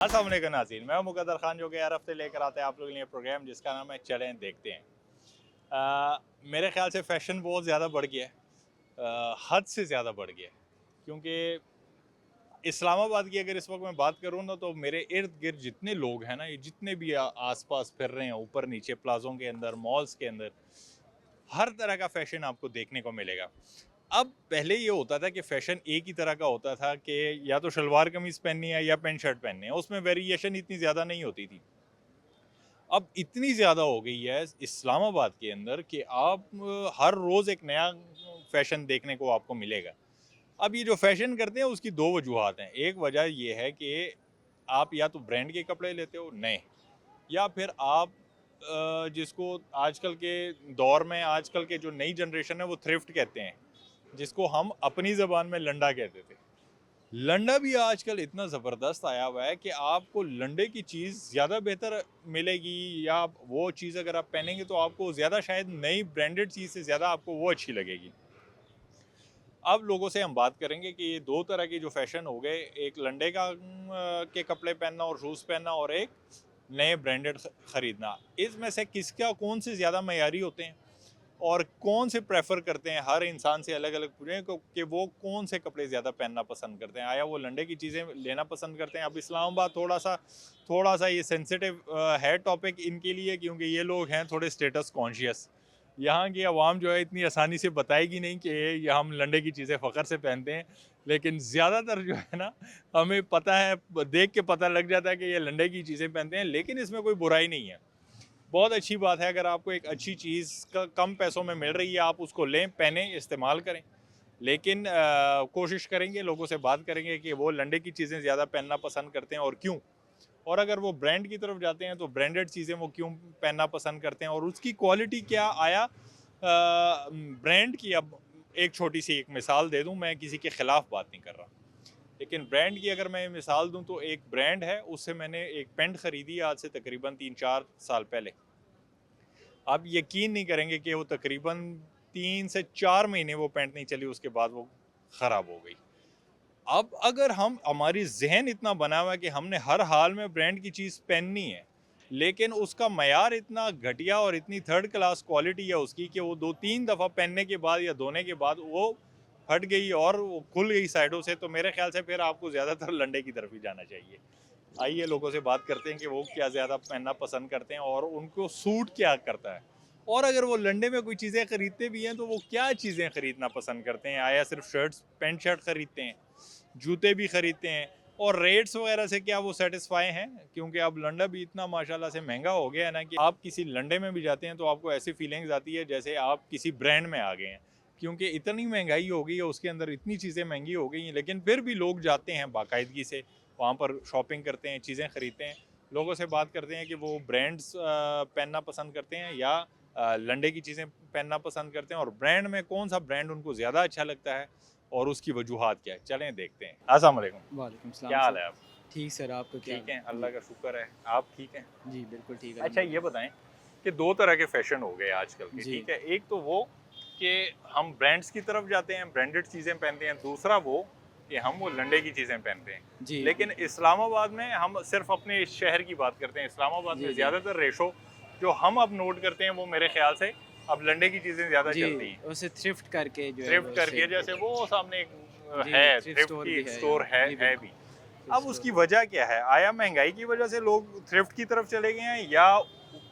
अस्सलाम वालेकुम नाज़रीन, मैं मुक़द्दर ख़ान जो कि हर हफ्ते लेकर आते हैं आप लोगों के लिए प्रोग्राम जिसका नाम है चलें देखते हैं। मेरे ख़्याल से फ़ैशन बहुत ज़्यादा बढ़ गया है, हद से ज़्यादा बढ़ गया है। क्योंकि इस्लामाबाद की अगर इस वक्त मैं बात करूँ ना, तो मेरे इर्द गिर्द जितने लोग हैं ना, ये जितने भी आस पास फिर रहे हैं, ऊपर नीचे प्लाज़ों के अंदर, मॉल्स के अंदर, हर तरह का फ़ैशन आपको देखने को मिलेगा। अब पहले ये होता था कि फ़ैशन एक ही तरह का होता था कि या तो शलवार कमीज़ पहननी है या पैंट शर्ट पहननी है, उसमें वेरिएशन इतनी ज़्यादा नहीं होती थी। अब इतनी ज़्यादा हो गई है इस्लामाबाद के अंदर कि आप हर रोज़ एक नया फ़ैशन देखने को आपको मिलेगा। अब ये जो फ़ैशन करते हैं उसकी दो वजूहात हैं। एक वजह ये है कि आप या तो ब्रांड के कपड़े लेते हो नए, या फिर आप जिसको आजकल के दौर में आजकल के जो नई जनरेशन है वो थ्रिफ्ट कहते हैं, जिसको हम अपनी ज़बान में लंडा कहते थे। लंडा भी आजकल इतना ज़बरदस्त आया हुआ है कि आपको लंडे की चीज़ ज़्यादा बेहतर मिलेगी, या वो चीज़ अगर आप पहनेंगे तो आपको ज़्यादा शायद नई ब्रांडेड चीज़ से ज़्यादा आपको वो अच्छी लगेगी। अब लोगों से हम बात करेंगे कि ये दो तरह के जो फैशन हो गए, एक लंडे का के कपड़े पहनना और शूज़ पहनना, और एक नए ब्रांडेड ख़रीदना। इसमें से किसका कौन से ज़्यादा मयारी होते हैं और कौन से प्रेफर करते हैं, हर इंसान से अलग अलग पूछें कि वो कौन से कपड़े ज़्यादा पहनना पसंद करते हैं। आया वो लंडे की चीज़ें लेना पसंद करते हैं। अब इस्लामाबाद थोड़ा सा ये सेंसिटिव है टॉपिक इनके लिए, क्योंकि ये लोग हैं थोड़े स्टेटस कॉन्शियस। यहाँ की आवाम जो है इतनी आसानी से बताएगी नहीं कि ये हम लंडे की चीज़ें फ़ख्र से पहनते हैं, लेकिन ज़्यादातर जो है ना, हमें पता है, देख के पता लग जाता है कि ये लंडे की चीज़ें पहनते हैं। लेकिन इसमें कोई बुराई नहीं है, बहुत अच्छी बात है। अगर आपको एक अच्छी चीज़ का कम पैसों में मिल रही है, आप उसको लें, पहनें, इस्तेमाल करें। लेकिन कोशिश करेंगे, लोगों से बात करेंगे कि वो लंडे की चीज़ें ज़्यादा पहनना पसंद करते हैं और क्यों। और अगर वो ब्रांड की तरफ जाते हैं तो ब्रांडेड चीज़ें वो क्यों पहनना पसंद करते हैं और उसकी क्वालिटी क्या आया ब्रांड की। अब एक छोटी सी एक मिसाल दे दूं, मैं किसी के ख़िलाफ़ बात नहीं कर रहा, लेकिन ब्रांड की अगर मैं मिसाल दूं तो एक ब्रांड है, उससे मैंने एक पेंट ख़रीदी आज से तकरीबन 3-4 साल पहले। आप यकीन नहीं करेंगे कि वो तकरीबन 3 से 4 महीने वो पेंट नहीं चली, उसके बाद वो ख़राब हो गई। अब अगर हम हमारी जहन इतना बना हुआ है कि हमने हर हाल में ब्रांड की चीज़ पहननी है, लेकिन उसका मयार इतना घटिया और इतनी थर्ड क्लास क्वालिटी है उसकी कि वो 2-3 दफ़ा पहनने के बाद या धोने के बाद वो फट गई और वो खुल गई साइडों से, तो मेरे ख्याल से फिर आपको ज़्यादातर लंडे की तरफ ही जाना चाहिए। आइए लोगों से बात करते हैं कि वो क्या ज़्यादा पहनना पसंद करते हैं और उनको सूट क्या करता है, और अगर वो लंडे में कोई चीज़ें खरीदते भी हैं तो वो क्या चीज़ें खरीदना पसंद करते हैं। आया सिर्फ शर्ट्स पैंट शर्ट खरीदते हैं, जूते भी खरीदते हैं, और रेट्स वगैरह से क्या वो सेटिस्फाई हैं, क्योंकि अब लंडा भी इतना माशाल्लाह से महंगा हो गया है ना कि आप किसी लंडे में भी जाते हैं तो आपको ऐसी फीलिंग्स आती है जैसे आप किसी ब्रांड में आ गए हैं, क्योंकि इतनी महंगाई हो गई है, उसके अंदर इतनी चीज़ें महंगी हो गई हैं, लेकिन फिर भी लोग जाते हैं बाकायदगी से वहाँ पर शॉपिंग करते हैं, चीज़ें ख़रीदते हैं। लोगों से बात करते हैं कि वो ब्रांड्स पहनना पसंद करते हैं या लंडे की चीज़ें पहनना पसंद करते हैं, और ब्रांड में कौन सा ब्रांड उनको ज़्यादा अच्छा लगता है और उसकी वजूहात क्या है, चलें देखते हैं। अस्सलाम वालेकुम, वालेकुम क्या सलाम हाल सर। है आप? ठीक सर, आपका क्या ठीक हाल हैं, है? अल्लाह जी, का शुक्र है। आप ठीक हैं? जी बिल्कुल ठीक है अच्छा, ये अल्हम्दुलिल्लाह। बताएं कि दो तरह के फैशन हो गए आजकल के, जी, ठीक है? एक तो वो कि हम ब्रांड्स की तरफ जाते हैं, ब्रांडेड चीज़ें पहनते हैं। दूसरा वो कि हम वो लंडे की चीज़ें पहनते हैं। जी लेकिन बिल्कुल। इस्लामाबाद में हम सिर्फ अपने इस शहर की बात करते हैं। इस्लामाबाद में जी, जी। ज़्यादातर रेशो जो हम अब नोट करते हैं वो मेरे ख्याल से अब लंडे की चीज़ें ज़्यादा जी, चलती हैं। उसे थ्रिफ्ट करके जो है थ्रिफ्ट वो करके, सेल जैसे किया। वो सामने एक जी, है थ्रिफ्ट थ्रिफ्ट स्टोर की भी एक है स्टोर यहाँ। जी है बिल्कुल, भी। थ्रिफ्ट अब स्टोर उसकी भी। वजह क्या है? आया महंगाई की वजह से लोग थ्रिफ्ट की तरफ चले गए हैं, या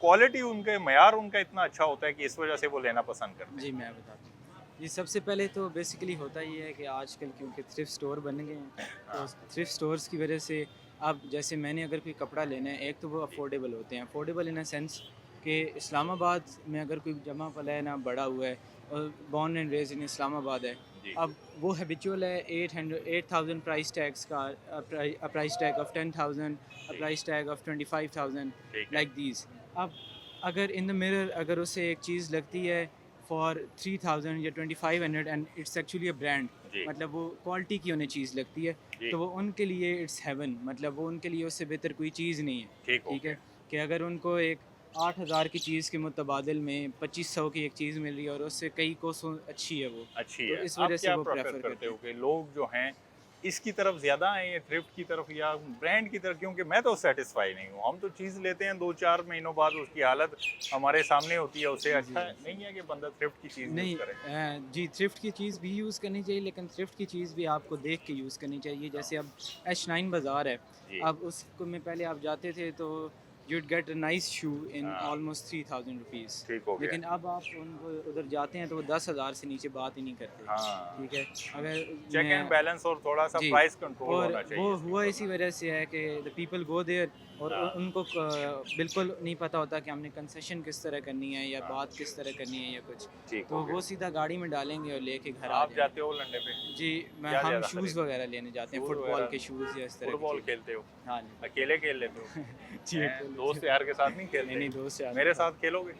क्वालिटी उनके मयार उनका इतना अच्छा होता है कि इस वजह से वो लेना पसंद करते जी, हैं? मैं बताता हूँ। जी, सबसे पहले तो बेसिकली होता ये है कि आजकल क्योंकि थ्रिफ्ट स्टोर बन गए हैं, तो हाँ, थ्रिफ्ट स्टोर्स की वजह से अब जैसे मैंने अगर कोई कपड़ा लेना है, एक तो वो जी, अफोर्डेबल होते हैं। अफोर्डेबल इन अ सेंस कि इस्लामाबाद में अगर कोई जमा पला है ना, बड़ा हुआ है और बोर्न एंड रेज़्ड इन इस्लामाबाद है, जी, अब वो हैबिचुअल है 8,000 प्राइस टैग्स का, a price tag of 10,000, a जी, प्राइस टैग ऑफ 25,000, ठीक है। Like these. अब अगर इन द मिरर अगर उसे एक चीज़ लगती है फॉर 3,000 या 2,500 and it's actually a brand, जी, मतलब वो क्वालिटी की उन्हें चीज़ लगती है, जी, तो वो उनके लिए इट्स हेवन, मतलब वो उनके लिए उससे बेहतर कोई चीज़ नहीं है। ठीक हो ठीक गया। है? कि अगर उनको एक 8,000 की चीज़ के मुतबादिल में 2,500 की एक चीज़ मिल रही है और उससे कई कोसों अच्छी है वो, अच्छी तो है। इस आप वजह से क्या वो प्रेफ़र प्रेफ़र करते करते हो हैं। कि लोग जो हैं इसकी तरफ ज़्यादा आए हैं, थ्रिफ्ट की तरफ या ब्रांड की तरफ? क्योंकि मैं तो सेटिस्फाई नहीं हूँ। हम तो चीज़ लेते हैं 2-4 महीनों बाद उसकी हालत हमारे सामने होती है, उससे जी, अच्छा जी। नहीं है कि बंदा थ्रिफ्ट की चीज़ नहीं यूज़ करे। जी, थ्रिफ्ट की चीज़ भी यूज़ करनी चाहिए, लेकिन थ्रिफ्ट की चीज़ भी आपको देख के यूज़ करनी चाहिए। जैसे अब H9 बाज़ार है, जी, अब उसको में पहले आप जाते थे तो यूड गेट अ नाइस शू इन हाँ, ऑलमोस्ट 3000 रुपीज़। ठीक हो गया। लेकिन अब आप उनको उधर जाते हैं तो वो 10,000 से नीचे बात ही नहीं करते। हाँ, ठीक है? अगर चेक एंड मैं बैलेंस और थोड़ा-सा जी, प्राइस कंट्रोल और होना वो चाहिए इसके हुआ ऊपर इसी ना। वजह से है कि द पीपल गो देयर और हाँ, उनको बिल्कुल नहीं पता होता कि हमने कंसेशन किस तरह करनी है या हाँ, बात किस तरह करनी है या कुछ। ठीक हो तो वो गया। सीधा गाड़ी में डालेंगे और लेके घर आ आप जाएंगे। जाते हो लंडे पे? जी, क्या हम ज़्यादा शूज़ खरीदते वगैरह लेने जाते हैं, शूज़ फुटबॉल वगैरह? के शूज़ या इस तरह की फुटबॉल चीज़। खेलते हो? हाँ जी। अकेले खेल लेते हो? जी, हैं? अकेले दोस्त यार के साथ नहीं खेलते? नहीं, दोस्त यार मेरे के साथ खेलोगे?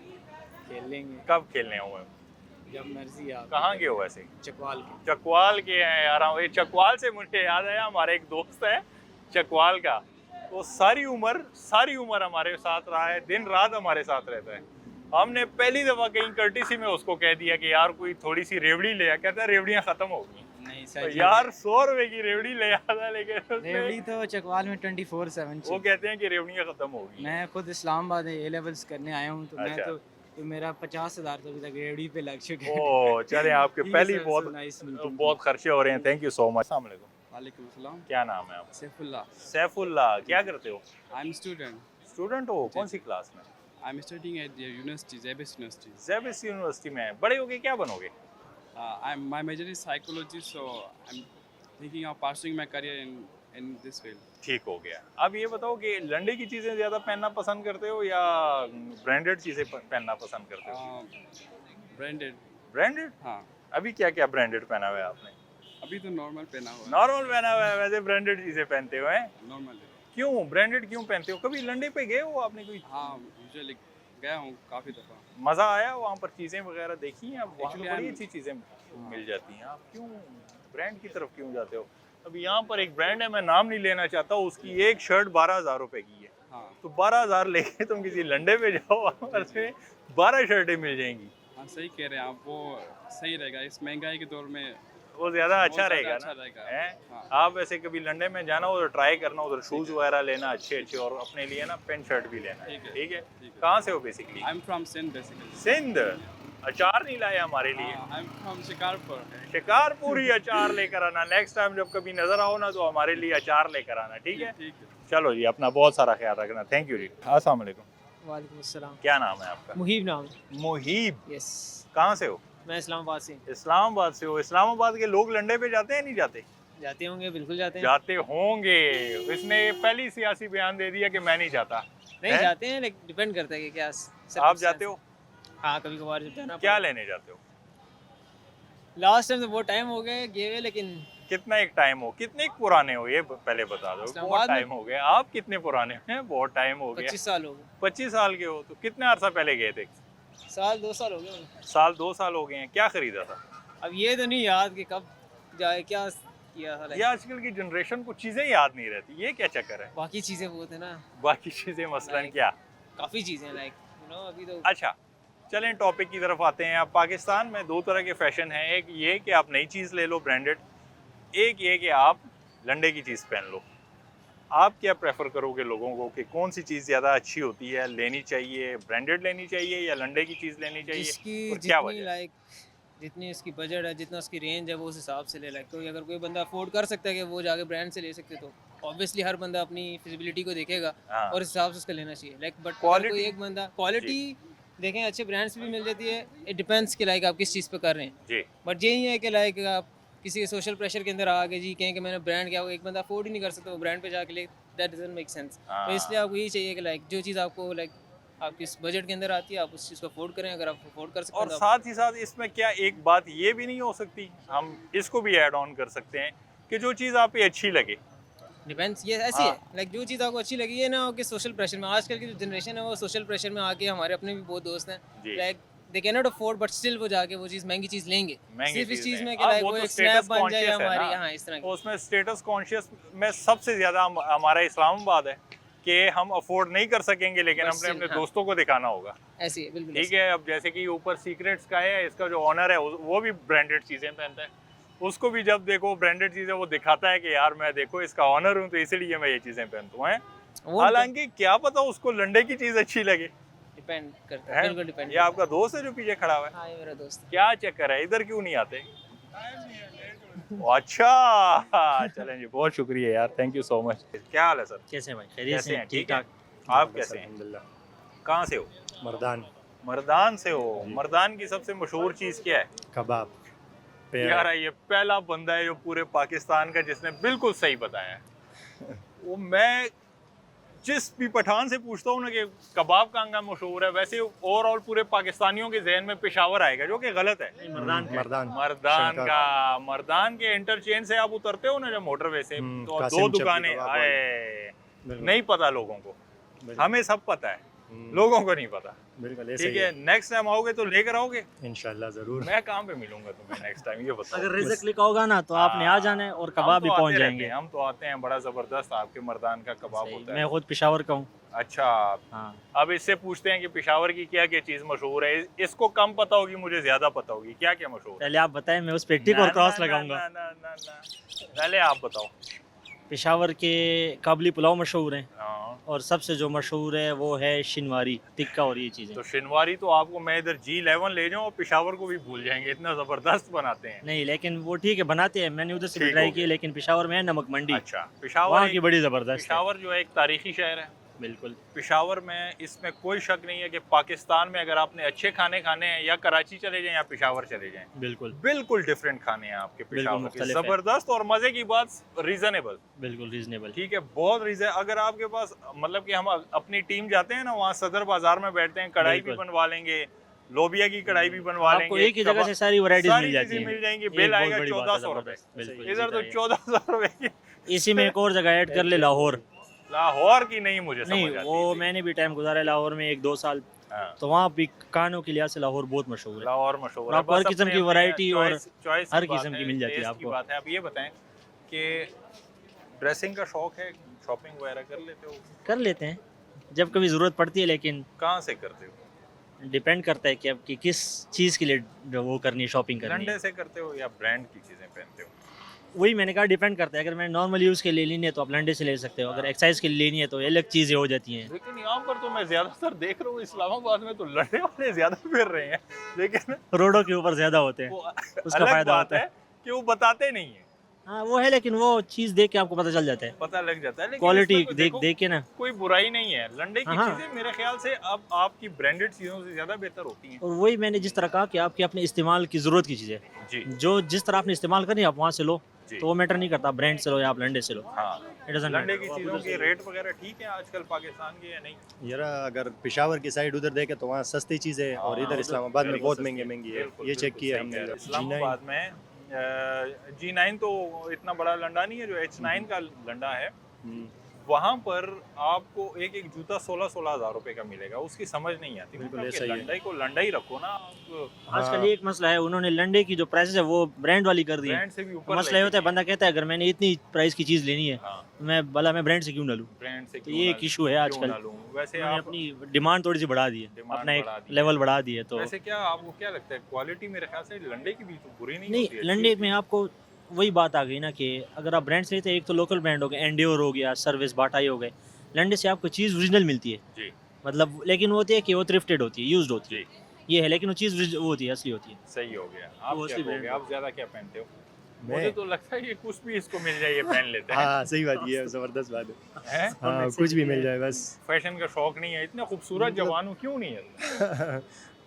खेल लेंगे, कब खेलने हुए? जब मर्ज़ी आप। कहाँ के हो वैसे? चकवाल के। चकवाल के हैं यार हम। ये चकवाल से मुझे याद आया, हमारे एक दोस्त है चकवाल का, वो सारी उम्र हमारे साथ रहा है, दिन रात हमारे साथ रहता है। हमने पहली दफा कहीं कर्टिसी में उसको कह दिया कि यार कोई थोड़ी सी रेवड़ी ले आ, कहता है रेवड़ियाँ खत्म हो गई। नहीं तो सच यार 100 रुपए की रेवड़ी ले आता, लेकिन उसमें रेवड़ी तो चकवाल में 24/7 वो कहते हैं कि रेवड़ियाँ खत्म हो गई। मैं खुद इस्लामाबाद ए लेवल्स करने आया हूँ, तो मैं अच्छा। तो मेरा 50,000 तो अभी तक रेवड़ी पे लग चुके हैं। ओ चले, आपके ठीक है पहली सर, बहुत सो नाइस मीटिंग। बहुत खर्चे हो रहे हैं। Thank you so much. अस्सलाम वालेकुम। वालेकुम अस्सलाम। क्या नाम है आपका? सैफुल्लाह। सैफुल्लाह। क्या करते हो? I am student. स्टूडेंट हो? जी, कौन सी जी। क्लास में? I am studying at the university, SZABIST university. SZABIST university में। बड़े होके क्या बनोगे? I am my major is psychology, so I am thinking of pursuing my career in this field. ठीक हो गया। अब ये बताओ कि लंडे की चीज़ें ज़्यादा पहनना पसंद करते हो या ब्रांडेड चीज़ें पहनना पसंद करते हो? ब्रांडेड। ब्रांडेड? हाँ, अभी क्या क्या ब्रांडेड पहना हुआ है आपने? अभी तो नॉर्मल पहना हुआ है। नॉर्मल पहना हुआ है, वैसे ब्रांडेड चीज़ें पहनते हो हैं? नॉर्मल। क्यों ब्रांडेड क्यों पहनते हो? कभी लंडे पे गए हो आपने? कोई हाँ, यूजुअली गया हूँ काफ़ी दफ़ा। मज़ा आया वहाँ पर? चीज़ें वगैरह देखी हैं? अब वहाँ तो Actually, बड़ी I'm- अच्छी चीज़ें मिल जाती हैं। आप क्यों ब्रांड की तरफ क्यों जाते हो? अब यहाँ पर एक ब्रांड है, मैं नाम नहीं लेना चाहता, उसकी एक शर्ट 12,000 रुपए की है। हाँ, तो 12,000 लेके तुम किसी लंडे पे जाओ, वहाँ पर से 12 शर्टें मिल जाएंगी। हाँ सही कह रहे हैं आप। वो सही रहेगा इस महंगाई के दौर में। वो ज़्यादा बहुत अच्छा ज़्यादा रहेगा अच्छा ना? रहेगा। हैं? हाँ। आप वैसे कभी लंडे में जाना, उधर ट्राई करना, उधर शूज़ वगैरह लेना अच्छे अच्छे, और अपने लिए ना पेंट शर्ट भी लेना। ठीक है। ठीक है? ठीक है। कहाँ से हो basically? I am from Sindh basically. Sindh. अचार नहीं लाए हमारे लिए? I am from Shikarpur. Shikarpur ही अचार लेकर आना। नेक्स्ट टाइम जब कभी नजर आओ ना, तो हमारे लिए अचार लेकर आना। ठीक है? ठीक है। चलो जी, अपना बहुत सारा ख्याल रखना। थैंक यू जी। अस्सलाम वालेकुम। वालेकुम अस्सलाम। क्या नाम है आपका? मुहीब नाम। मुहीब। यस, कहाँ से हो? मैं इस्लामाबाद से। इस्लामाबाद से हो? इस्लामाबाद के लोग लंडे पे जाते हैं नहीं जाते? जाते होंगे, बिल्कुल जाते हैं। जाते होंगे। इसने पहली सियासी बयान दे दिया कि मैं नहीं जाता। नहीं हैं? जाते हैं, लेकिन डिपेंड करता है कि क्या आप जाते हो? हाँ, कभी कभार जब जाना क्या लेने जाते हो? लास्ट टाइम तो बहुत टाइम हो गए गए हुए, लेकिन कितना एक टाइम हो? कितने पुराने हो ये पहले बता दो। बहुत इस्लामाबाद में? टाइम हो गया। आप कितने पुराने हैं? बहुत टाइम हो गया। 25 साल हो गए। 25 साल के हो? तो कितने अरसा पहले गए थे? साल 2 साल हो गए उन्हें। साल 2 साल हो गए हैं। क्या खरीदा था? अब ये तो नहीं याद कि कब जाए, क्या किया था। ये आजकल की जनरेशन को चीजें याद नहीं रहती, ये क्या चक्कर है? बाकी चीज़ें बहुत है ना, बाकी चीजें मसलन Like- क्या? काफ़ी चीज़ें लाइक अभी तो अच्छा, चलें टॉपिक की तरफ आते हैं। अब पाकिस्तान में 2 तरह के फैशन हैं। एक ये कि आप नई चीज़ ले लो ब्रांडेड, एक ये कि आप लंडे की चीज़ पहन लो। आप क्या प्रेफर करोगे लोगों को कि कौन सी चीज़ ज़्यादा अच्छी होती है, लेनी चाहिए ब्रांडेड लेनी चाहिए या लंडे की चीज़ लेनी चाहिए? जिसकी और क्या जितनी वजह? लाइक जितनी उसकी बजट है, जितना उसकी रेंज है, वो उस हिसाब से ले। लाइक कोई अगर कोई बंदा अफोर्ड कर सकता है कि वो जाके ब्रांड से ले सकते, तो ऑब्वियसली हर बंदा अपनी फिजिबिलिटी को देखेगा हाँ, और इस हिसाब से उसका लेना चाहिए। लाइक बट Quality- कोई एक बंदा क्वालिटी देखें, अच्छे ब्रांड्स भी मिल जाती है। इट डिपेंड्स कि लाइक आप किस चीज़ पे कर रहे हैं। जी, बट यही है कि लाइक आप किसी के सोशल प्रेशर के अंदर आ गए जी कहें कि मैंने ब्रांड क्या, वो एक बंदा अफोर्ड ही नहीं कर सकता, वो ब्रांड पे जाके ले, दैट डजंट मेक सेंस। हाँ। तो इसलिए आपको यही चाहिए कि लाइक जो चीज़ आपको लाइक आपकी इस बजट के अंदर आती है, आप उस चीज़ को अफोर्ड करें। अगर आप अफोर्ड कर सकते और हैं तो साथ ही साथ इसमें क्या एक बात ये भी नहीं हो सकती, हम इसको भी ऐड ऑन कर सकते हैं कि जो चीज़ आप पे अच्छी लगे। डिपेंड्स, ये ऐसी है हाँ। लाइक जो चीज़ आपको अच्छी लगी, ये ना हो कि सोशल प्रेशर में, आजकल की जो जनरेशन है वो सोशल प्रेशर में आके, हमारे अपने भी बहुत दोस्त हैं जी। Like they can not afford, but still वो जाके वो चीज़ महंगी चीज़ लेंगे महंगी सिर्फ इस चीज़ चीज़ में लेंगे। कि हाँ, लाइक वो वो तो एक स्नैप status बन जाए conscious है हमारी, ना। यहाँ इस तरह की। उसमें स्टेटस कॉन्शियस में सबसे ज़्यादा हमारा इस्लामाबाद है कि हम अफोर्ड नहीं कर सकेंगे, लेकिन But हमने still, अपने हाँ। दोस्तों को दिखाना होगा। ऐसी है बिल्कुल ठीक ऐसी। है, अब जैसे कि ऊपर सीक्रेट्स का है, इसका जो ऑनर है वो भी ब्रांडेड चीज़ें पहनता है। उसको भी जब देखो ब्रांडेड चीजें वो दिखाता है कि यार मैं देखो इसका ऑनर हूँ तो इसलिए मैं ये चीजें पहनता हूँ। वो हालांकि क्या पता उसको लंडे की चीज अच्छी लगे। डिपेंड करता है? है, बिल्कुल डिपेंड ये आपका दोस्त है जो पीछे खड़ा हुआ है? हाँ, ये मेरा दोस्त है। क्या चक्कर है, इधर क्यों नहीं आते? अच्छा चलें जी, बहुत शुक्रिया यार, थैंक यू सो मच। क्या हाल है सर? कैसे हैं भाई? खैरियत कैसे से हैं? हैं? ठीक ठीक है? ठाक। आप कैसे हैं? अल्हम्दुलिल्लाह। कहाँ से हो? मर्दान मर्दान से हो? जी। मर्दान की सबसे मशहूर चीज क्या है? कबाब पेड़। यार ये पहला बंदा है जो पूरे पाकिस्तान का जिसने बिल्कुल सही बताया है। वो मैं जिस भी पठान से पूछता हूँ ना कि कबाब कहाँ मशहूर है, वैसे ओवरऑल पूरे पाकिस्तानियों के जहन में पेशावर आएगा, जो कि गलत है। मर्दान मर्दान शंकर। का, मर्दान के इंटरचेंज से आप उतरते हो ना जब मोटरवे से, तो कासिम दो चप्पी दुकानें कबाब आए। बिल्कुल। नहीं पता लोगों को, बिल्कुल। हमें सब पता है, लोगों को नहीं पता। बिल्कुल ऐसे ठीक ही है, नेक्स्ट टाइम आओगे तो लेकर आओगे? इंशाल्लाह जरूर। मैं कहाँ पे मिलूंगा तुम्हें नेक्स्ट टाइम, ये बताओ। अगर रिज़्क लिखा होगा ना तो आपने आ जाना है और हम कबाब तो भी आते पहुंच रहते जाएंगे। हैं, हम तो आते हैं, बड़ा जबरदस्त आपके मर्दान का कबाब सही, होता मैं है। खुद पेशावर का हूँ। अच्छा, हाँ अब इससे पूछते हैं कि पेशावर की क्या क्या चीज मशहूर है। इसको कम पता होगी, मुझे ज्यादा पता होगी। क्या क्या मशहूर है? पहले आप बताएं, मैं उस पे टिक और क्रॉस लगाऊंगा। ना। पहले आप बताओ। पेशावर के काबली पुलाव मशहूर हैं हाँ, और सबसे जो मशहूर है वो है शिनवारी टिक्का और ये चीज़ें। तो शिनवारी तो आपको मैं इधर G11 ले जाऊं और पेशावर को भी भूल जाएंगे, इतना जबरदस्त बनाते हैं। नहीं लेकिन वो ठीक है, बनाते हैं, मैंने उधर से भी ठीक ट्राई हो की, गया। लेकिन पेशावर में है नमक मंडी, अच्छा, पेशावर वहाँ की बड़ी ज़बरदस्त है। पेशावर जो है एक तारीखी शहर है। बिल्कुल पेशावर में इसमें कोई शक नहीं है कि पाकिस्तान में अगर आपने अच्छे खाने खाने हैं, या कराची चले जाएं या पेशावर चले जाएं, बिल्कुल बिल्कुल डिफरेंट खाने हैं आपके पेशावर के, मुख्तलिफ है। जबरदस्त। और मजे की बात, रीजनेबल। बिल्कुल रीजनेबल। ठीक है, बहुत रीजन। अगर आपके पास मतलब कि हम अपनी टीम जाते हैं ना, वहाँ सदर बाजार में बैठते हैं, कढ़ाई भी बिल्कुल। बनवा लेंगे, लोबिया की कढ़ाई भी बनवा आपको लेंगे, एक ही जगह से सारी वैरायटीज सारी मिल जाती चीजें हैं। मिल जाएंगी। ये बिल बहुत आएगा बड़ी बात है, 1400 रुपए। ज़बरदस्त। बिल्कुल, इधर तो इसी तरह 1400 रुपए की। है। इसी में एक और जगह ऐड कर ले, लाहौर। लाहौर की नहीं मुझे नहीं समझ आती वो थी। मैंने भी टाइम गुजारा है लाहौर में 1-2 साल, हाँ, तो वहाँ भी कानों के लिहाज से लाहौर बहुत मशहूर है। लाहौर मशहूर और है। आपको हर बस किस्म अपने की अपने वैरायटी और चॉइस हर की बात किस्म की है, मिल जाती है टेस्ट की आपको। बात है। आप ये बताएं कि ड्रेसिंग का शौक है, शॉपिंग वगैरह कर लेते हो? कर लेते हैं जब कभी ज़रूरत पड़ती है, लेकिन कहाँ से करते हो? डिपेंड करता है कि आपकी किस चीज़ के लिए जो वो करनी है, शॉपिंग करनी है। लंडे से करते हो या ब्रांड की चीजें पहनते हो? वही मैंने कहा, डिपेंड करता है। अगर मैं नॉर्मल यूज़ के लिए लेनी है तो आप लंडे से ले सकते हो, अगर एक्सरसाइज के लिए लेनी है तो अलग चीज़ें हो जाती हैं। लेकिन यहाँ पर तो मैं ज्यादातर देख रहा हूँ इस्लामाबाद में तो लंडे वाले ज्यादा फिर रहे हैं, लेकिन रोडों के ऊपर ज़्यादा होते हैं, वो उसका अलग फ़ायदा बात होता है है। कि वो बताते नहीं है। हाँ वो है, लेकिन वो चीज़ देख के आपको पता चल जाता है, पता लग जाता है, लेकिन क्वालिटी इसमें तो देख देखो, देख के ना। कोई बुराई नहीं है। लंडे की हाँ। चीजें मेरे ख्याल से अब आपकी ब्रांडेड चीजों से ज्यादा बेहतर होती हैं। और वही मैंने जिस तरह कहा कि आपके अपने इस्तेमाल की ज़रूरत की चीज़ है, जी जो जिस तरह आपने इस्तेमाल करनी है आप वहाँ से लो, जी। तो वो मैटर नहीं करता ब्रांड से लो या आप लंडे से लो। हाँ, It doesn't लंडे matter। की वो आप चीजों उधर के से रेट वगैरह ठीक है आजकल पाकिस्तान के या नहीं? यार अगर पेशावर की साइड उधर देखे तो वहाँ सस्ती चीज़ें हैं और हाँ, इधर उधर इस्लामाबाद में बिल्कुल बहुत सस्ती महंगी है। महंगी है। बिल्कुल, ये चेक बिल्कुल किया सही कह हमने। रहे हैं। इस्लामाबाद में G9 तो इतना बड़ा लंडा नहीं है, जो H9 का लंडा है वहाँ पर आपको एक एक जूता 16-16 हज़ार रुपए का मिलेगा। उसकी समझ नहीं आती, बिल्कुल मतलब ऐसा कि ही है। लंडा को लंडा ही रखो ना आप। आजकल ये एक मसला है, उन्होंने लंडे की जो प्राइसेस है वो ब्रांड वाली कर दी है। ब्रांड से भी ऊपर मसला ये होता है, बंदा कहता है अगर मैंने इतनी प्राइस की चीज़ लेनी है, हाँ, मैं ब्रांड से क्यों ना लूँ। ब्रांड से तो ये एक इशू है आजकल। वैसे उन्होंने आप अपनी डिमांड थोड़ी सी बढ़ा दी है, डिमांड अपना बढ़ा एक दी है। लेवल बढ़ा दी है। तो वैसे क्या आपको क्या लगता है, क्वालिटी मेरे ख्याल से लंडे की भी तो बुरी नहीं नहीं, होती है, लंडे अच्छी में आपको वही बात आ गई ना कि अगर आप ब्रांड से लेते हैं, एक तो लोकल ब्रांड हो गया, एंड्योर हो गया, सर्विस बाटा ही हो गए। लंडे से आपको चीज़ ओरिजिनल मिलती है, जी मतलब, लेकिन वो होती है कि वो थ्रिफ्टेड होती है, यूज्ड होती है, जी ये है, लेकिन वो चीज़ वो होती है, असली होती है। सही हो गया। आप वो क्या असली कहोगे, brand आप ज्यादा क्या पहनते हो? मैं मुझे तो लगता है ये कुछ भी इसको मिल जाए ये पहन लेते हैं। हाँ सही बात, ये ज़बरदस्त बात है। हैं? हाँ कुछ भी मिल जाए बस। फैशन का शौक नहीं है, इतना खूबसूरत मतलब- जवान हूँ, क्यों नहीं है?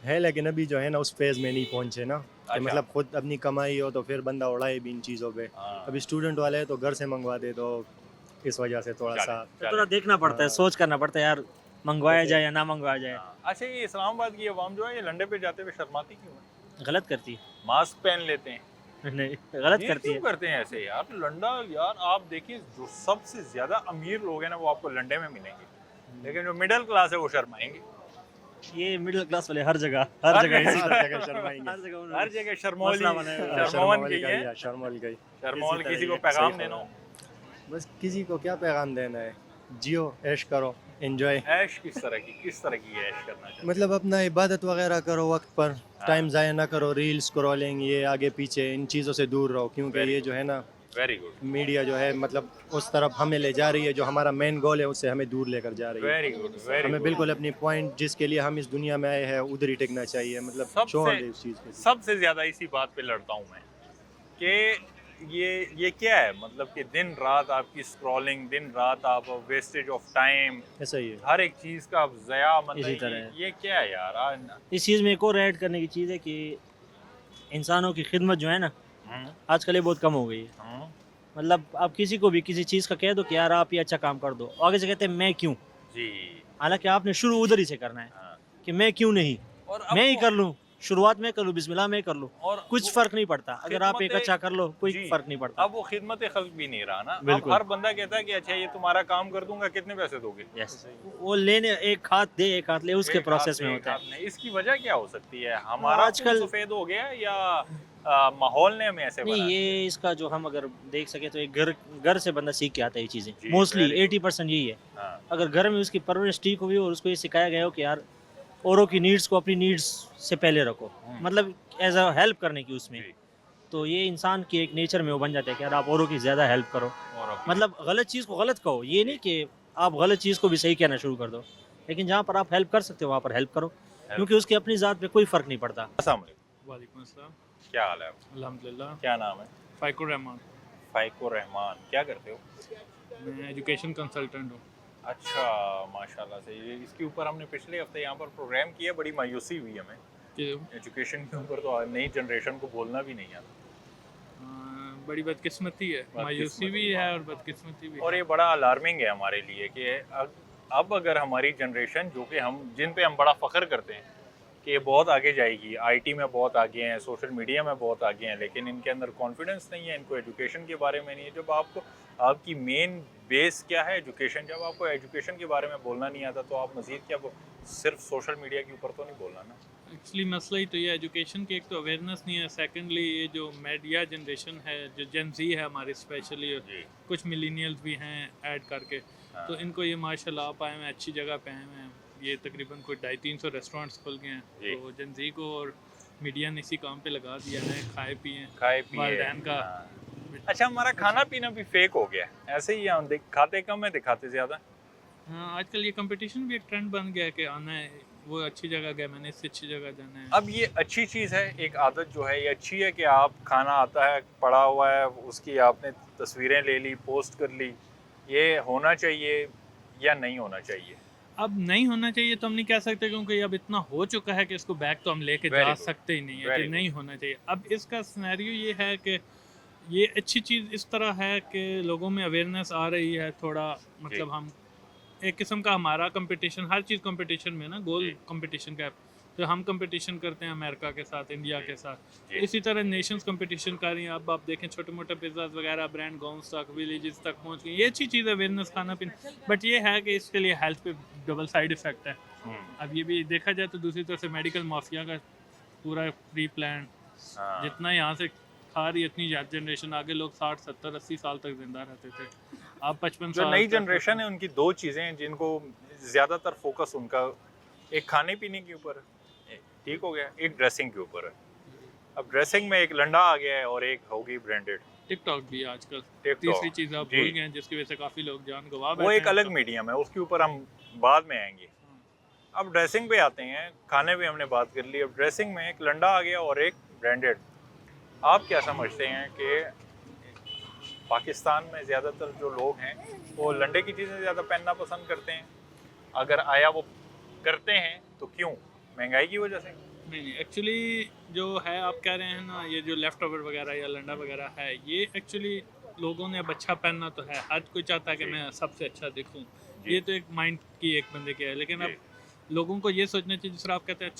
है लेकिन अभी जो है ना उस फेज़ में नहीं पहुँचे ना कि अच्छा। मतलब खुद अपनी कमाई हो तो फिर बंदा उड़ाए भी इन चीज़ों पे। हाँ, अभी स्टूडेंट वाले हैं तो घर से मंगवा दे, तो इस वजह से थोड़ा चले, सा चले। थोड़ा देखना पड़ता है, हाँ। सोच करना पड़ता है यार, मंगवाया ओके। जाए या ना मंगवाया जाए। हाँ। अच्छा, ये इस्लामाबाद की आवाम जो है ये लंडे पे जाते हुए शर्माती क्यों है? गलत करती मास्क पहन लेते हैं, है नहीं, गलत ये करती क्यों है। करते हैं ऐसे यार? लंडा यार, आप देखिए जो सबसे ज्यादा अमीर लोग हैं ना वो आपको लंडे में मिलेंगे, लेकिन जो मिडिल क्लास है वो शर्माएंगे। ये मिडिल क्लास वाले हर जगह हर इसी जगह तरह- हर जगह शर्माएंगे। हर जगह हर उन्होंने जगह शर्मौली मसला बनाया हुआ है। शर्मौन की है, शर्मौल गई। शर्मौल इसी किसी तरह को ये पैगाम सही देना हो, बस किसी को क्या पैगाम देना है, जियो, ऐश करो, एंजॉय। ऐश किस तरह की ऐश करना चाहते मतलब अपना इबादत वगैरह करो वक्त पर, टाइम ज़ाया ना करो, रील स्क्रॉलिंग ये आगे पीछे इन चीज़ों से दूर रहो, क्योंकि Very ये good. जो है ना वेरी गुड, मीडिया जो है मतलब उस तरफ हमें ले जा रही है, जो हमारा मेन गोल है उससे हमें दूर लेकर जा रही है। वेरी गुड, वेरी हमें गुड। बिल्कुल अपनी पॉइंट जिसके लिए हम इस दुनिया में आए हैं उधर ही टिकना चाहिए, मतलब सबसे- छोड़ दे उस चीज़ को। सबसे ज़्यादा इसी बात पे लड़ता हूँ मैं कि ये क्या है, मतलब कि दिन रात आपकी स्क्रॉलिंग, दिन रात आप वेस्टेज ऑफ टाइम, ऐसा ही है। हर एक चीज़ का आप ज़या, इसी मतलब तरह है। ये क्या है यार। इस चीज़ में एक और ऐड करने की चीज़ है कि इंसानों की खिदमत जो है ना हम्म, आजकल ये बहुत कम हो गई है। हम्म, मतलब आप किसी को भी किसी चीज़ का कह दो कि यार आप ये अच्छा काम कर दो, आगे से कहते हैं मैं क्यों, जी हालांकि आपने शुरू उधर ही से करना है हाँ। कि मैं क्यों नहीं, और अब मैं ही वो- कर लूँ, शुरुआत में कर लूँ, बिस्मिल्लाह मैं कर लूँ, और कुछ वो फ़र्क नहीं पड़ता। अगर आप एक खिदमत-ए- अच्छा कर लो कोई जी, फ़र्क नहीं पड़ता। अब वो खिदमत खल्क भी नहीं रहा ना। अब बिल्कुल। हर बंदा कहता है कि अच्छा ये तुम्हारा काम कर दूंगा, कितने पैसे दोगे। यस, वो लेने एक हाथ दे एक हाथ ले उसके एक प्रोसेस हाथ में से होता एक है। हाथ में। इसकी वजह क्या हो सकती है? हमारा आजकल- खून सफेद हो गया या माहौल ने हमें ऐसे नहीं, बना ये इसका जो हम अगर देख सके तो एक घर से बंदा सीख के आता है ये चीज़ें, जी, मोस्टली very good. 80% यही है। दिया? हाँ, अगर घर में उसकी परवरिश ठीक हुई और उसको ये सिखाया गया हो कि यार औरों की नीड्स को अपनी नीड्स से पहले रखो, मतलब एज अ हेल्प करने की उसमें, जी। तो ये इंसान की एक नेचर में वो बन जाता है कि यार आप औरों की ज़्यादा हेल्प करो। और अब- मतलब गलत चीज़ को गलत कहो, ये नहीं कि आप गलत चीज़ को भी सही कहना शुरू कर दो, लेकिन जहाँ पर आप हेल्प कर सकते हो वहाँ पर हेल्प करो, क्योंकि उसकी अपनी ज़ात पे कोई फ़र्क नहीं पड़ता। अस्सलाम वालेकुम। वालेकुम अस्सलाम, क्या हाल है आपका? अल्हम्दुलिल्लाह। क्या नाम है? फ़ाइकुर रहमान, फाइको रहमान। क्या करते हो? मैं एजुकेशन कंसल्टेंट हूँ। अच्छा, माशाल्लाह से। ये इसके ऊपर हमने पिछले हफ्ते यहाँ पर प्रोग्राम किया, बड़ी मायूसी हुई हमें। कि एजुकेशन के ऊपर तो नई जनरेशन को बोलना भी नहीं आता। बड़ी बदकिस्मती है, बदकिस्मती, मायूसी भी है और बदकिस्मती भी और है। ये बड़ा अलार्मिंग है हमारे लिए कि अब अगर हमारी जनरेशन, जो कि हम जिन पे हम बड़ा फ़ख्र करते हैं कि ये बहुत आगे जाएगी, आईटी में बहुत आगे हैं, सोशल मीडिया में बहुत आगे हैं, लेकिन इनके अंदर कॉन्फिडेंस नहीं है, इनको एजुकेशन के बारे में नहीं है। जब आपको आपकी मेन बेस क्या है एजुकेशन, जब आपको एजुकेशन के बारे में बोलना नहीं आता तो आप मज़ीद क्या सिर्फ सोशल मीडिया के ऊपर तो नहीं बोलना ना। एक्चुअली मसला ही तो ये एजुकेशन की, एक तो अवेयरनेस नहीं है, सेकेंडली ये जो मीडिया जनरेशन है, जो जेन ज़ी है हमारी स्पेशली, जी कुछ मिलीनियल्स भी हैं ऐड करके, हाँ। तो इनको ये माशाल्लाह आप आए हैं, अच्छी जगह पे आए हैं। ये तकरीबन कोई 250-300 रेस्टोरेंट्स खुल गए हैं, जी। तो जेन ज़ी को और मीडिया ने इसी काम पे लगा दिया है, खाए पिए खाए पिए। वालिदैन का। हाँ। अच्छा, हमारा खाना पीना भी फेक हो गया है। ऐसे ही हम खाते कम है, दिखाते ज़्यादा। हाँ, आजकल ये कंपटीशन भी एक ट्रेंड बन गया है कि आना है, वो अच्छी जगह गया, मैंने इससे अच्छी जगह जाना है। अब ये अच्छी चीज़ है, एक आदत जो है ये अच्छी है कि आप खाना आता है, पड़ा हुआ है, उसकी आपने तस्वीरें ले ली, पोस्ट कर ली। ये होना चाहिए या नहीं होना चाहिए? अब नहीं होना चाहिए तो हम नहीं कह सकते, क्योंकि अब इतना हो चुका है कि इसको बैक तो हम लेके Very जा good. सकते ही नहीं है Very कि good. नहीं होना चाहिए। अब इसका सिनेरियो ये है कि ये अच्छी चीज़ इस तरह है कि लोगों में अवेयरनेस आ रही है थोड़ा, मतलब हम एक किस्म का हमारा कंपटीशन, हर चीज़ कंपटीशन में ना, गोल जी। कंपटीशन का है। तो हम कंपटीशन करते हैं अमेरिका के साथ, इंडिया जी। के साथ, जी। इसी तरह नेशंस कंपटीशन कर रही हैं। अब आप देखें छोटे मोटे पिज़्ज़ाज वगैरह ब्रांड गाँव तक, विलेजेस तक पहुंच गए। ये अच्छी चीज़ है, अवेयरनेस, खाना पीना, बट ये है कि इसके लिए हेल्थ पे डबल साइड इफ़ेक्ट है। अब ये भी देखा जाए तो दूसरी तरफ से मेडिकल माफिया का पूरा प्री प्लान, हाँ। जितना यहाँ से खा रही इतनी जनरेशन आगे, लोग 60 70 80 साल तक जिंदा रहते थे। आप 55 जो साल नई तक- जनरेशन है उनकी दो चीज़ें हैं जिनको ज़्यादातर फोकस उनका एक खाने पीने के ऊपर है, ठीक हो गया, एक ड्रेसिंग के ऊपर है। अब ड्रेसिंग में एक लंडा आ गया है और एक होगी ब्रांडेड। टिकटॉक भी आजकल टिकटॉक, तीसरी चीज़ आप जी। भूल गए हैं, जिसकी वजह से काफ़ी लोग जान गवा वो बैठे एक हैं। अलग मीडियम है, उसके ऊपर हम बाद में आएंगे। अब ड्रेसिंग पे आते हैं, खाने पे हमने बात कर ली। अब ड्रेसिंग में एक लंडा आ गया और एक ब्रांडेड। आप क्या समझते हैं कि पाकिस्तान में ज़्यादातर जो लोग हैं वो लंडे की चीज़ें ज़्यादा पहनना पसंद करते हैं? अगर आया वो करते हैं तो क्यों? महंगाई की वजह से? नहीं, एक्चुअली जो है आप कह रहे हैं ना, ये जो लेफ्ट ओवर वगैरह या लंडा वगैरह है, ये एक्चुअली लोगों ने अब अच्छा पहनना तो है, हर कोई चाहता है कि जी। मैं सबसे अच्छा दिखूं। जी। ये तो एक माइंड की एक बंदे की है, लेकिन जी। अब लोगों को ये सोचना चाहिए, जिस तरह आप कहते हैं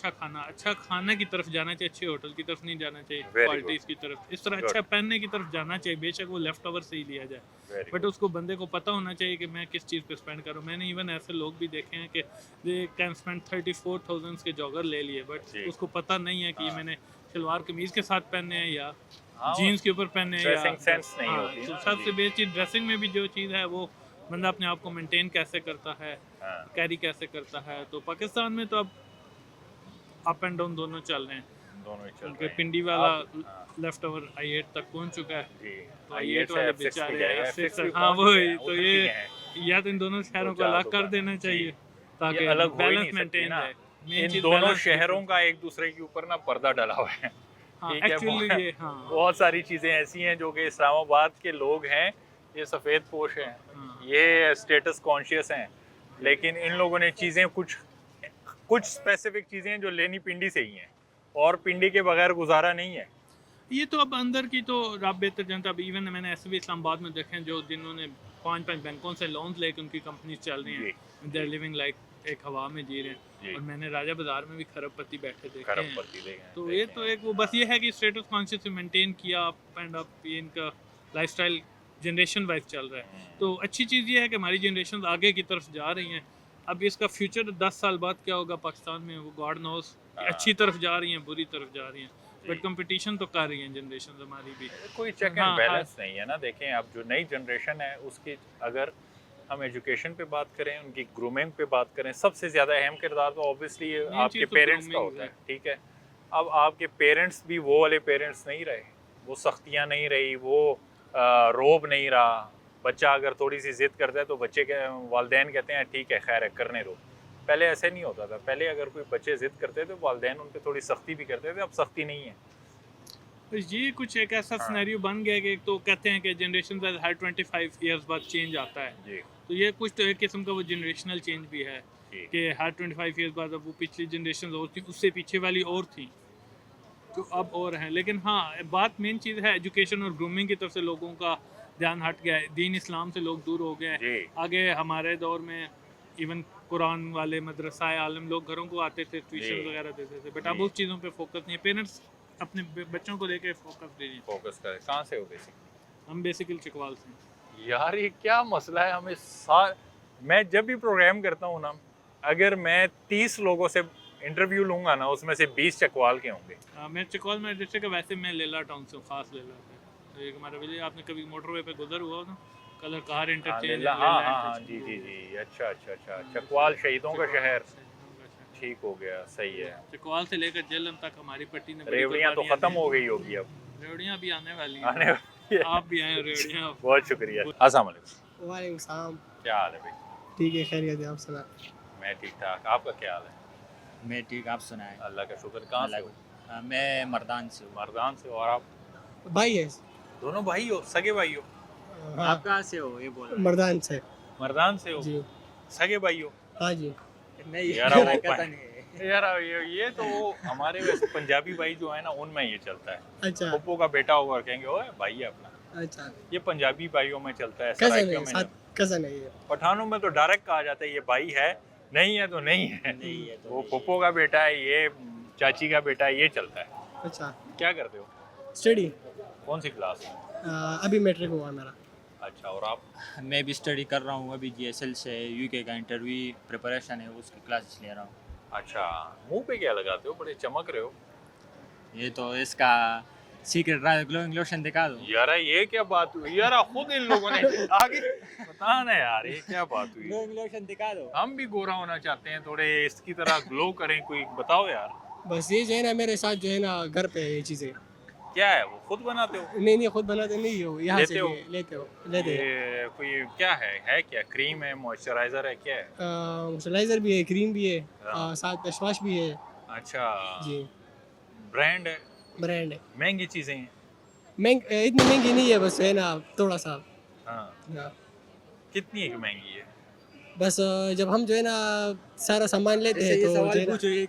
अच्छा खाना की तरफ जाना चाहिए, अच्छे होटल की तरफ नहीं जाना चाहिए, Very क्वालिटीज़ की तरफ, इस तरह Good. अच्छा पहनने की तरफ जाना चाहिए। बेशक वो लेफ्ट ओवर से ही लिया जाए, Very बट good. उसको बंदे को पता होना चाहिए कि मैं किस चीज़ पे स्पेंड करूँ। मैंने इवन ऐसे लोग भी देखे हैं कि दे कैन स्पेंड 34,000 के जॉगर ले लिए, बट जी। उसको पता नहीं है कि ये हाँ। मैंने शलवार कमीज़ के साथ पहनने हैं या हाँ, जीन्स के ऊपर पहनने हैं, या ड्रेसिंग सेंस नहीं हाँ, होती तो ना, सबसे जी। बेस्ट चीज़ ड्रेसिंग में भी जो चीज़ है वो बंदा अपने आप को मेंटेन कैसे करता है, हाँ, कैरी कैसे करता है। तो पाकिस्तान में तो अब अप एंड डाउन दोनों चल रहे हैं। दोनों ही चल उनके रहे हैं। पिंडी वाला अब, हाँ, लेफ्ट ओवर I8 तक पहुंच चुका है। जी, तो I8 I8 से वाले F6 पे बेचारे जाएगा, F6 F6 भी हाँ पहुंच वही गए हैं, तो उतर ये चुके हैं। या तो इन दोनों शहरों को चार अलग तो कर कर- देना जी। चाहिए ताकि ये अलग हो ही बैलेंस नहीं सकती मेंटेन ना। रहे। मेन इन चीज दोनों balance शहरों रहे। का एक दूसरे के ऊपर ना पर्दा डला हुआ है। हाँ ठीक है, एक्चुअली बहुत- ये हाँ बहुत सारी चीज़ें ऐसी हैं जो कि इस्लामाबाद के लोग हैं, ये सफ़ेद पोश हैं, हाँ। ये स्टेटस कॉन्शियस हैं, लेकिन इन लोगों ने चीज़ें कुछ स्पेसिफिक चीज़ें हैं जो लेनी पिंडी से ही हैं, और पिंडी के बगैर गुजारा नहीं है। ये तो अब अंदर की तो रब बेहतर जनता। अब इवन मैंने ऐसे भी इस्लामाबाद में देखे हैं जो जिन्होंने 5 बैंकों से लोन लेके उनकी कंपनी चल रही हैं, दे आर लिविंग लाइक एक हवा में जी रहे जी। हैं। और मैंने राजा बाजार में भी खरबपति बैठे देखे खरब हैं। पत्ती देखें, तो ये तो एक वो बस ये है कि स्टेटस कॉन्शियस मेंटेन किया अप एंड अप, ये इनका लाइफस्टाइल जनरेशन वाइज चल रहा है। तो अच्छी चीज़ ये है कि हमारी जनरेशन आगे की तरफ जा रही हैं। अब इसका फ्यूचर 10 साल बाद क्या होगा पाकिस्तान में, वो गॉड नोस। अच्छी तरफ जा रही हैं, बुरी तरफ जा रही हैं, बट कंपटीशन तो कर रही हैं जनरेशन हमारी भी। कोई चेक हाँ, एंड बैलेंस नहीं है ना। देखें, अब जो नई जनरेशन है उसकी अगर हम एजुकेशन पे बात करें, उनकी ग्रूमिंग पे बात करें, सबसे ज़्यादा अहम किरदार तो ऑब्वियसली आपके चीज़ तो पेरेंट्स का grooming होता है। है। ठीक है, अब आपके पेरेंट्स भी वो वाले पेरेंट्स नहीं रहे, वो सख्तियाँ नहीं रही, वो रोब नहीं रहा। बच्चा अगर थोड़ी सी ज़िद करता है तो बच्चे के वालिदैन कहते हैं ठीक है, खैर है, करने दो। पहले ऐसे नहीं होता था। पहले अगर कोई बच्चे ज़िद करते थे वालिदैन उन पर थोड़ी सख्ती भी करते थे, अब सख्ती नहीं है। तो ये कुछ एक ऐसा हाँ। सिनेरियो बन गया कि एक तो कहते हैं कि जनरेशन हर 25 ईयर्स बाद चेंज आता है। जी तो ये कुछ तो एक किस्म का वो जनरेशनल चेंज भी है जी कि हर 25 ईयर्स बाद अब वो पिछली जनरेशन और थी, उससे पीछे वाली और थी, तो अब और हैं। लेकिन हाँ, बात मेन चीज़ है एजुकेशन और ग्रूमिंग की तरफ से लोगों का ध्यान हट गया है, दीन इस्लाम से लोग दूर हो गए हैं। जी आगे हमारे दौर में इवन कुरान वाले मदरसा आलम लोग घरों को आते थे, ट्यूशन जी। वगैरह देते थे, बट अब जी। उस चीज़ों पे फोकस नहीं है। पेरेंट्स अपने बच्चों को लेके फोकस दीजिए। फोकस करें। कहाँ से हो बेसिक? हम बेसिकली चिकवाल से। यार ये क्या मसला है हमें मैं जब भी प्रोग्राम करता हूँ ना, अगर मैं 30 लोगों से इंटरव्यू लूँगा ना, उसमें से 20 चकवाल के होंगे। मैं चिकवाल में डिस्ट्रिक्ट वैसे मैं लेला टाउन से हूँ, खास लेला से। तो एक हमारा विलेज, आपने कभी मोटरवे पे गुजर हुआ हो ना, कलर कार इंटरचेंज। हाँ जी जी जी, अच्छा अच्छा अच्छा, चकवाल शहीदों का शहर। ठीक हो गया, सही है। चिकवाल से लेकर जेलम तक हमारी पट्टी ने रेवड़ियाँ तो ख़त्म हो गई होगी अब, रेवड़ियाँ भी आने वाली आने हैं। वाली है। आप भी आए रेवड़ियाँ। बहुत शुक्रिया। अस्सलाम वालेकुम। वालेकुम सलाम। क्या हाल है भाई? ठीक है, खैरियत है, आप सुना? मैं ठीक ठाक, आपका क्या हाल है? मैं ठीक, आप सुनाएं। अल्लाह का शुक्र। कहाँ से हो? मैं मर्दान से हूँ। मर्दान से हो। और आप भाई है। दोनों भाई हो, सगे भाई हो? हाँ, आप कहाँ से हो ये बोल मर्दान से। मर्दान से हो, जी सगे भाई हो? हाँ जी। नहीं यार वो पता नहीं है। यार ये तो हमारे वैसे पंजाबी भाई जो है ना, उनमें ये चलता है। अच्छा पप्पू का बेटा होगा कहेंगे ओए भाई है अपना। अच्छा, ये पंजाबी भाइयों में चलता है, कजन सराइकियों है, में साथ नहीं। कजन है ये। पठानों में तो डायरेक्ट कहा जाता है ये भाई है, नहीं है तो नहीं है। नहीं है तो वो नहीं पप्पू का बेटा है, ये चाची का बेटा है, ये चलता है। अच्छा, क्या करते हो? स्टडी। कौन सी क्लास? अभी मैट्रिक हुआ मेरा। अच्छा, और आप? है। मैं भी स्टडी कर रहा हूँ, अभी GSL से यूके का इंटरव्यू प्रिपरेशन है, उसकी क्लासेस ले रहा हूँ। अच्छा, मुंह पे क्या लगाते हो? बड़े चमक रहे हो। ये तो इसका सीक्रेट ग्लोइंग लोशन दिखा दो। यार ये क्या बात हुई यार, खुद इन लोगों ने आगे बता ना यार, ये क्या बात हुई? ग्लोइंग लोशन दिखा दो। हम भी गोरा होना चाहते हैं, थोड़े इसकी तरह ग्लो करें, कोई बताओ यार। बस ये जो है ना, मेरे साथ जो है ना घर पे है ये चीज़ें। क्या है वो, खुद बनाते हो? नहीं, खुद बनाते नहीं हो, यहाँ से लेते हो? लेते हैं। ये कोई क्या है क्या? क्रीम है, मॉइस्चराइजर है, क्या है? मॉइस्चराइजर भी है, क्रीम भी है, हाँ। साथ फेसवॉश भी है। अच्छा, जी, ब्रांड है, ब्रांड है। महंगी चीजें हैं। इतनी महंगी नहीं है, बस है ना थोड़ा सा। हाँ, हाँ। कितनी महंगी है? बस जब हम जो है ना सारा सामान लेते हैं ये तो जो सवाल है ना, पूछो, ये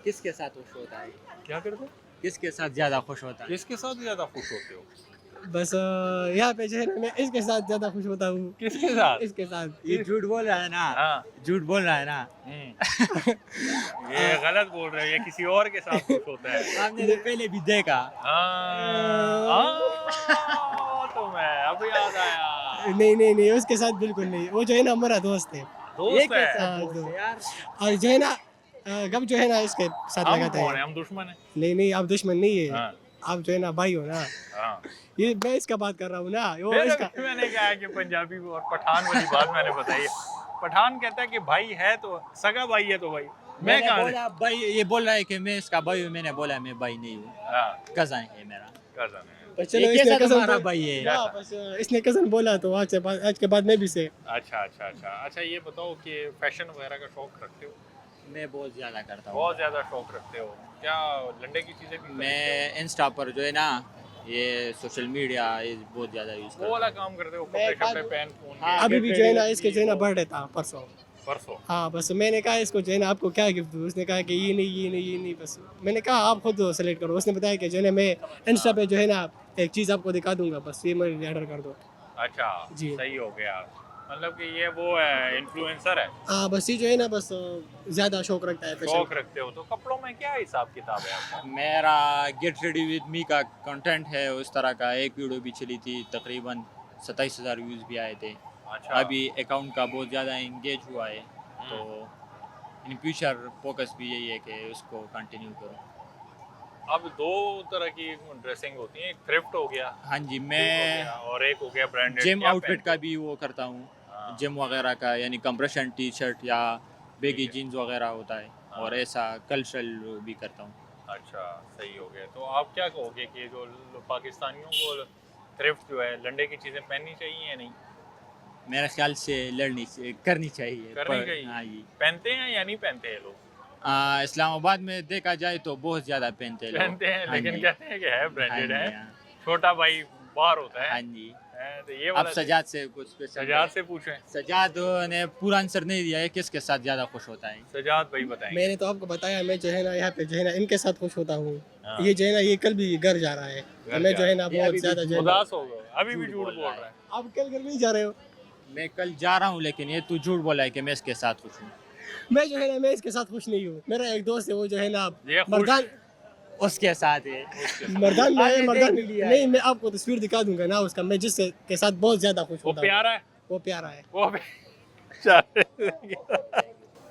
किसके साथ खुश होता है? क्या करते हो? किसके साथ ज़्यादा खुश होता है? किसके साथ ज्यादा खुश होते हो? बस यहाँ पे जो है ना मैं इसके साथ ज़्यादा खुश होता हूँ। किसके साथ? इसके साथ। ये झूठ बोल रहा है ना, हाँ, झूठ बोल रहा है ना। ये गलत बोल रहे हो, ये किसी और के साथ खुश होता है। आपने तो पहले भी देखा। तो मैं अब याद आया। नहीं, उसके साथ बिल्कुल नहीं। वो जो है ना हमारा दोस्त है। ये दोस्त है? कैसा हाँ, दोस्त दो। है यार? और जो है ना गम जो है ना इसके साथ हम लगाता कौन है? है। हम दुश्मन है? नहीं, आप दुश्मन नहीं है। हाँ, आप जो है ना भाई हो ना, हाँ ये मैं इसका बात कर रहा हूँ ना, वो फिर इसका मैंने कहा है कि पंजाबी और पठान वाली बात मैंने बताई है। पठान कहता है कि भाई है तो सगा भाई है तो भाई मैं मैंने कहाँ बोला भाई, ये बोल रहा है कि मैं इसका भाई हूँ, मैंने बोला मैं भाई नहीं हूँ, हाँ कज़न है मेरा। cousin है। बस चलो ये इसने कैसा कज़न तुम्हारा बोल- भाई है? हाँ, बस इसने कज़न बोला तो आज के बाद मैं भी से अच्छा ये बताओ कि फैशन वगैरह का शौक रखते हो? मैं बहुत ज़्यादा करता हूँ। बहुत ज़्यादा शौक रखते हो क्या? लंडे की चीज़ें भी मैं इंस्टा पर जो है ना, ये सोशल मीडिया ये बहुत ज़्यादा यूज़ वो वाला काम करते हो? कपड़े शपड़े पहन फोन हाँ, अभी भी जो है ना इसके जो है ना वो- बर्थडे था परसों। परसों हाँ बस मैंने कहा इसको जो है ना आपको क्या गिफ्ट दूँ, उसने कहा कि ये नहीं बस मैंने कहा आप खुद सेलेक्ट करो। उसने बताया कि जो है ना मैं इंस्टा पे जो है ना एक चीज़ आपको दिखा दूंगा, बस ये मेरे ऑर्डर कर दो। अच्छा जी। सही हो गया। मतलब कि ये वो है इन्फ्लुएंसर है, हाँ बस ये जो है ना बस ज़्यादा शौक रखता है शौक फैशन। रखते हो। तो कपड़ों में क्या हिसाब किताब है आपका? मेरा गेट रेडी विद मी का कंटेंट है उस तरह का। एक वीडियो भी चली थी, तकरीबन 27,000 व्यूज़ भी आए थे। अच्छा अभी अकाउंट का बहुत ज़्यादा इंगेज हुआ है, तो इन फ्यूचर फोकस भी यही है कि उसको कंटिन्यू करूँ। अब दो तरह की ड्रेसिंग होती है, एक थ्रिफ्ट हो गया हाँ जी, एक हो मैं गया, और एक हो गया ब्रांडेड। जिम आउटफिट का भी वो करता हूँ, हाँ। जिम वगैरह का, यानी कंप्रेशन टी शर्ट या बेगी ठीक है। जीन्स वगैरह होता है, हाँ। और ऐसा कल्चरल भी करता हूँ। अच्छा सही हो गया। तो आप क्या कहोगे कि जो पाकिस्तानियों को थ्रिफ्ट जो है लंडे की चीज़ें पहननी चाहिए या नहीं? मेरे ख्याल से करनी चाहिए। करनी चाहिए। हाँ जी। पहनते हैं या नहीं पहनते हैं लोग? इस्लामाबाद में देखा जाए तो बहुत ज़्यादा पहनते हैं लोग। पहनते हैं हाँ लेकिन जी। कहते हैं कि है हाँ ब्रांडेड जी, है, हाँ। छोटा भाई बाहर होता हाँ है। जी। तो ये आप वाला सजाद से कुछ सजाद से पूछें। सजाद ने पूरा आंसर नहीं दिया है, किसके साथ ज़्यादा खुश होता है? सजाद भाई बताएंगे। मैंने तो आपको बताया मैं जो है ना यहाँ पे जो है ना इनके साथ खुश होता हूँ। हाँ। ये जो है ना ये कल भी घर जा रहा है, घर तो मैं जा जो है ना ये बहुत अभी भी ज़्यादा जो है ना। उदास हो गए, अभी भी झूठ झूठ बोल बोल रहा रहा है। आप कल घर नहीं जा रहे हो? मैं कल जा रहा हूँ, लेकिन ये तू झूठ बोला है कि मैं इसके साथ खुश हूँ। मैं जो है ना मैं इसके साथ खुश नहीं हूँ। मेरा एक दोस्त है वो जो है ना ये खुश मर्दान उसके साथ है। मर्दान में है, आपने मर्दान देख लिया है। नहीं, मैं आपको तस्वीर दिखा दूंगा ना उसका, मैं जिससे के साथ बहुत ज्यादा खुश वो होता हूँ। प्यारा है, वो प्यारा है। वो भी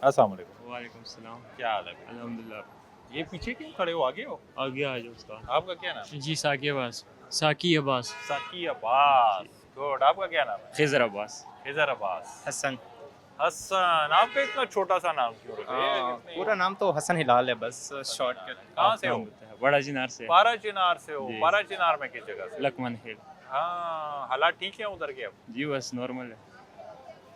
अस्सलाम वालेकुम। वालेकुम सलाम। क्या हाल है? अल्हम्दुलिल्लाह। ये पीछे क्यों खड़े हो, आगे हो? आगे आ जाओ उस्ताद। आपका क्या नाम है? जी साकी अब्बास। साकी अब्बास। साकी अब्बास। गुड। आपका क्या नाम है? खिजर अब्बास। खिजर अब्बास। हसन। हसन। आपका इतना छोटा सा नाम क्यों रखा है? पूरा नाम तो हसन हिलाल है, बस शॉर्टकट। कहाँ से हो? बड़ा चिनार से। पारा चिनार से हो? जी। पारा चिनार में किस जगह से? लकमन हिल। हाँ, हालात ठीक है उधर के अब? जी बस नॉर्मल है।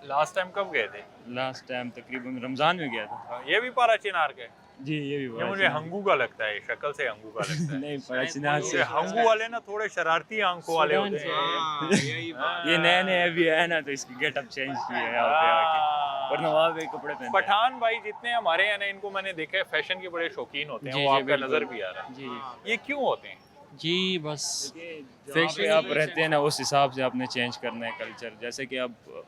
लास्ट टाइम कब गए थे? लास्ट टाइम तकरीबन रमज़ान में गया था। हाँ, ये भी पारा चिनार के? जी ये भी ये बड़ा मुझे चिनार। हंगू का लगता है, शक्ल से हंगू का लगता है। नहीं बड़ा चिनार से। ये हंगू वाले ना थोड़े शरारती आंखों वाले होते हैं। हाँ। ये नए नए अभी है ना, तो इसकी गेटअप चेंज की है यहाँ पे आके, वरना वहाँ पे कपड़े पहनते हैं। पठान भाई जितने हमारे हैं ना, इनको मैंने देखा है फैशन के बड़े शौकीन होते हैं, जी, वो जी, आपका बिल्कुल। नजर भी आ रहा है। जी जी ये क्यों होते हैं? जी बस पे आप रहते हैं ना, उस हिसाब से आपने चेंज करना है कल्चर। जैसे कि आप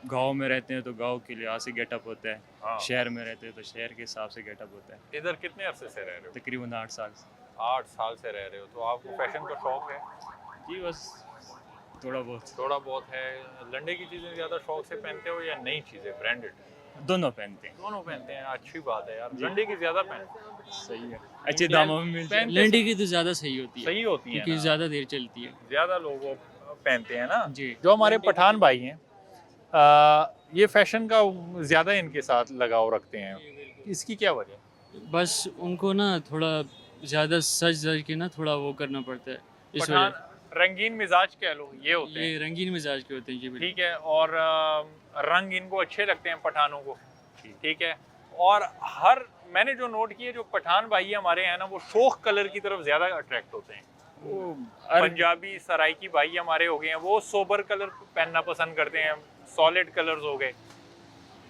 गांव में रहते हैं तो गांव के लिहाज से गेटअप होता है, हाँ। शहर में रहते हैं तो शहर के हिसाब से गेटअप होता है। इधर कितने अरसे से रह रहे तकरीबन 8 साल से। हो? 8 साल से रह रहे हो, तो आपको फैशन का शौक है? जी बस थोड़ा बहुत। थोड़ा बहुत है। लंडे की चीज़ें ज़्यादा शौक से पहनते हो या नई चीज़ें ब्रांडेड? दोनों पहनते हैं। दोनों पहनते हैं। अच्छी बात है यार, लंडे की ज़्यादा पहनते हैं। सही है, अच्छे दामों में मिल पहनते लंडी की तो ज़्यादा सही होती है, सही होती है क्योंकि ना? ज़्यादा देर चलती है। ज़्यादा लोग वो पहनते हैं ना। जी जो हमारे पठान भाई हैं, ये फैशन का ज़्यादा इनके साथ लगाव रखते हैं, इसकी क्या वजह? बस उनको ना थोड़ा ज़्यादा सज धज के ना थोड़ा वो करना पड़ता है, इस पठान वजह रंगीन मिजाज कह लो, ये होते हैं। ये रंगीन मिजाज के होते हैं जी बिल्कुल। ठीक है। और रंग इनको अच्छे लगते हैं पठानों को। ठीक है। और मैंने जो नोट किया, जो पठान भाई हमारे हैं ना, वो शोख कलर की तरफ ज़्यादा अट्रैक्ट होते हैं। पंजाबी सराइकी भाई हमारे हो गए हैं, वो सोबर कलर पहनना पसंद करते हैं, सॉलिड कलर्स हो गए।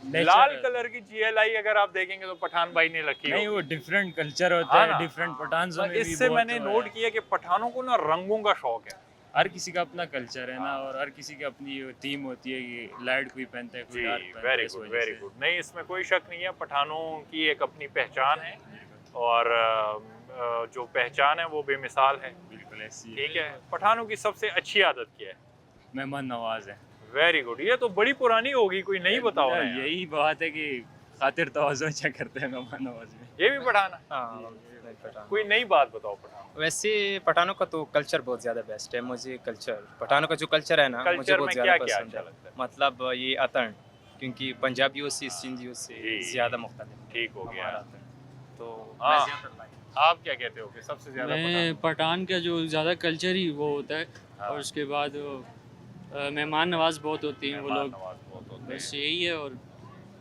लाल कलर की GLI अगर आप देखेंगे तो पठान भाई ने रखी नहीं, हो। वो डिफरेंट कल्चर होता हाँ है, ना। डिफरेंट पठानों में भी इससे बहुत मैंने वो नोट है। किया कि पठानों को ना रंगों का शौक है। हर किसी का अपना कल्चर है ना, और हर किसी की अपनी थीम होती है कि लाइट कोई पहनता है, कोई जी, डार्क पहनता है, वेरी इस गुड वजह वेरी से। गुड। नहीं, इसमें कोई शक नहीं है, पठानों की एक अपनी पहचान है, और जो पहचान है वो बेमिसाल है। बिल्कुल ऐसी है। ठीक है। पठानों की सबसे अच्छी आदत क्या है? मेहमान नवाज है। Very good. ये तो बड़ी पुरानी होगी, कोई नहीं बताओ ना यार। यही बात है कि खातिर तवाज़ुन अच्छा करते हैं मेहमान नवाज़ी में। ये भी पठान है? हाँ पठान। कोई नई बात बताओ पठान। वैसे पठानों का तो कल्चर बहुत ज़्यादा बेस्ट है। मुझे कल्चर पठानों का जो कल्चर है ना मुझे कल्चर बहुत में ज़्यादा क्या क्या पसंद अच्छा है। लगता है? मतलब ये अतन, क्योंकि पंजाबियों से सिंधियों से जी। ज़्यादा मुख्तलिफ ठीक हो गया। हमारा अतन। तो हाँ। मैं ज़्यादा like आप क्या कहते हो कि सबसे ज्यादा मैं पठान का जो ज़्यादा कल्चर ही वो होता है हाँ। और उसके बाद मेहमान नवाज बहुत होती हैं वो मेहमान लोग, नवाज बहुत होते बस हैं। यही है। और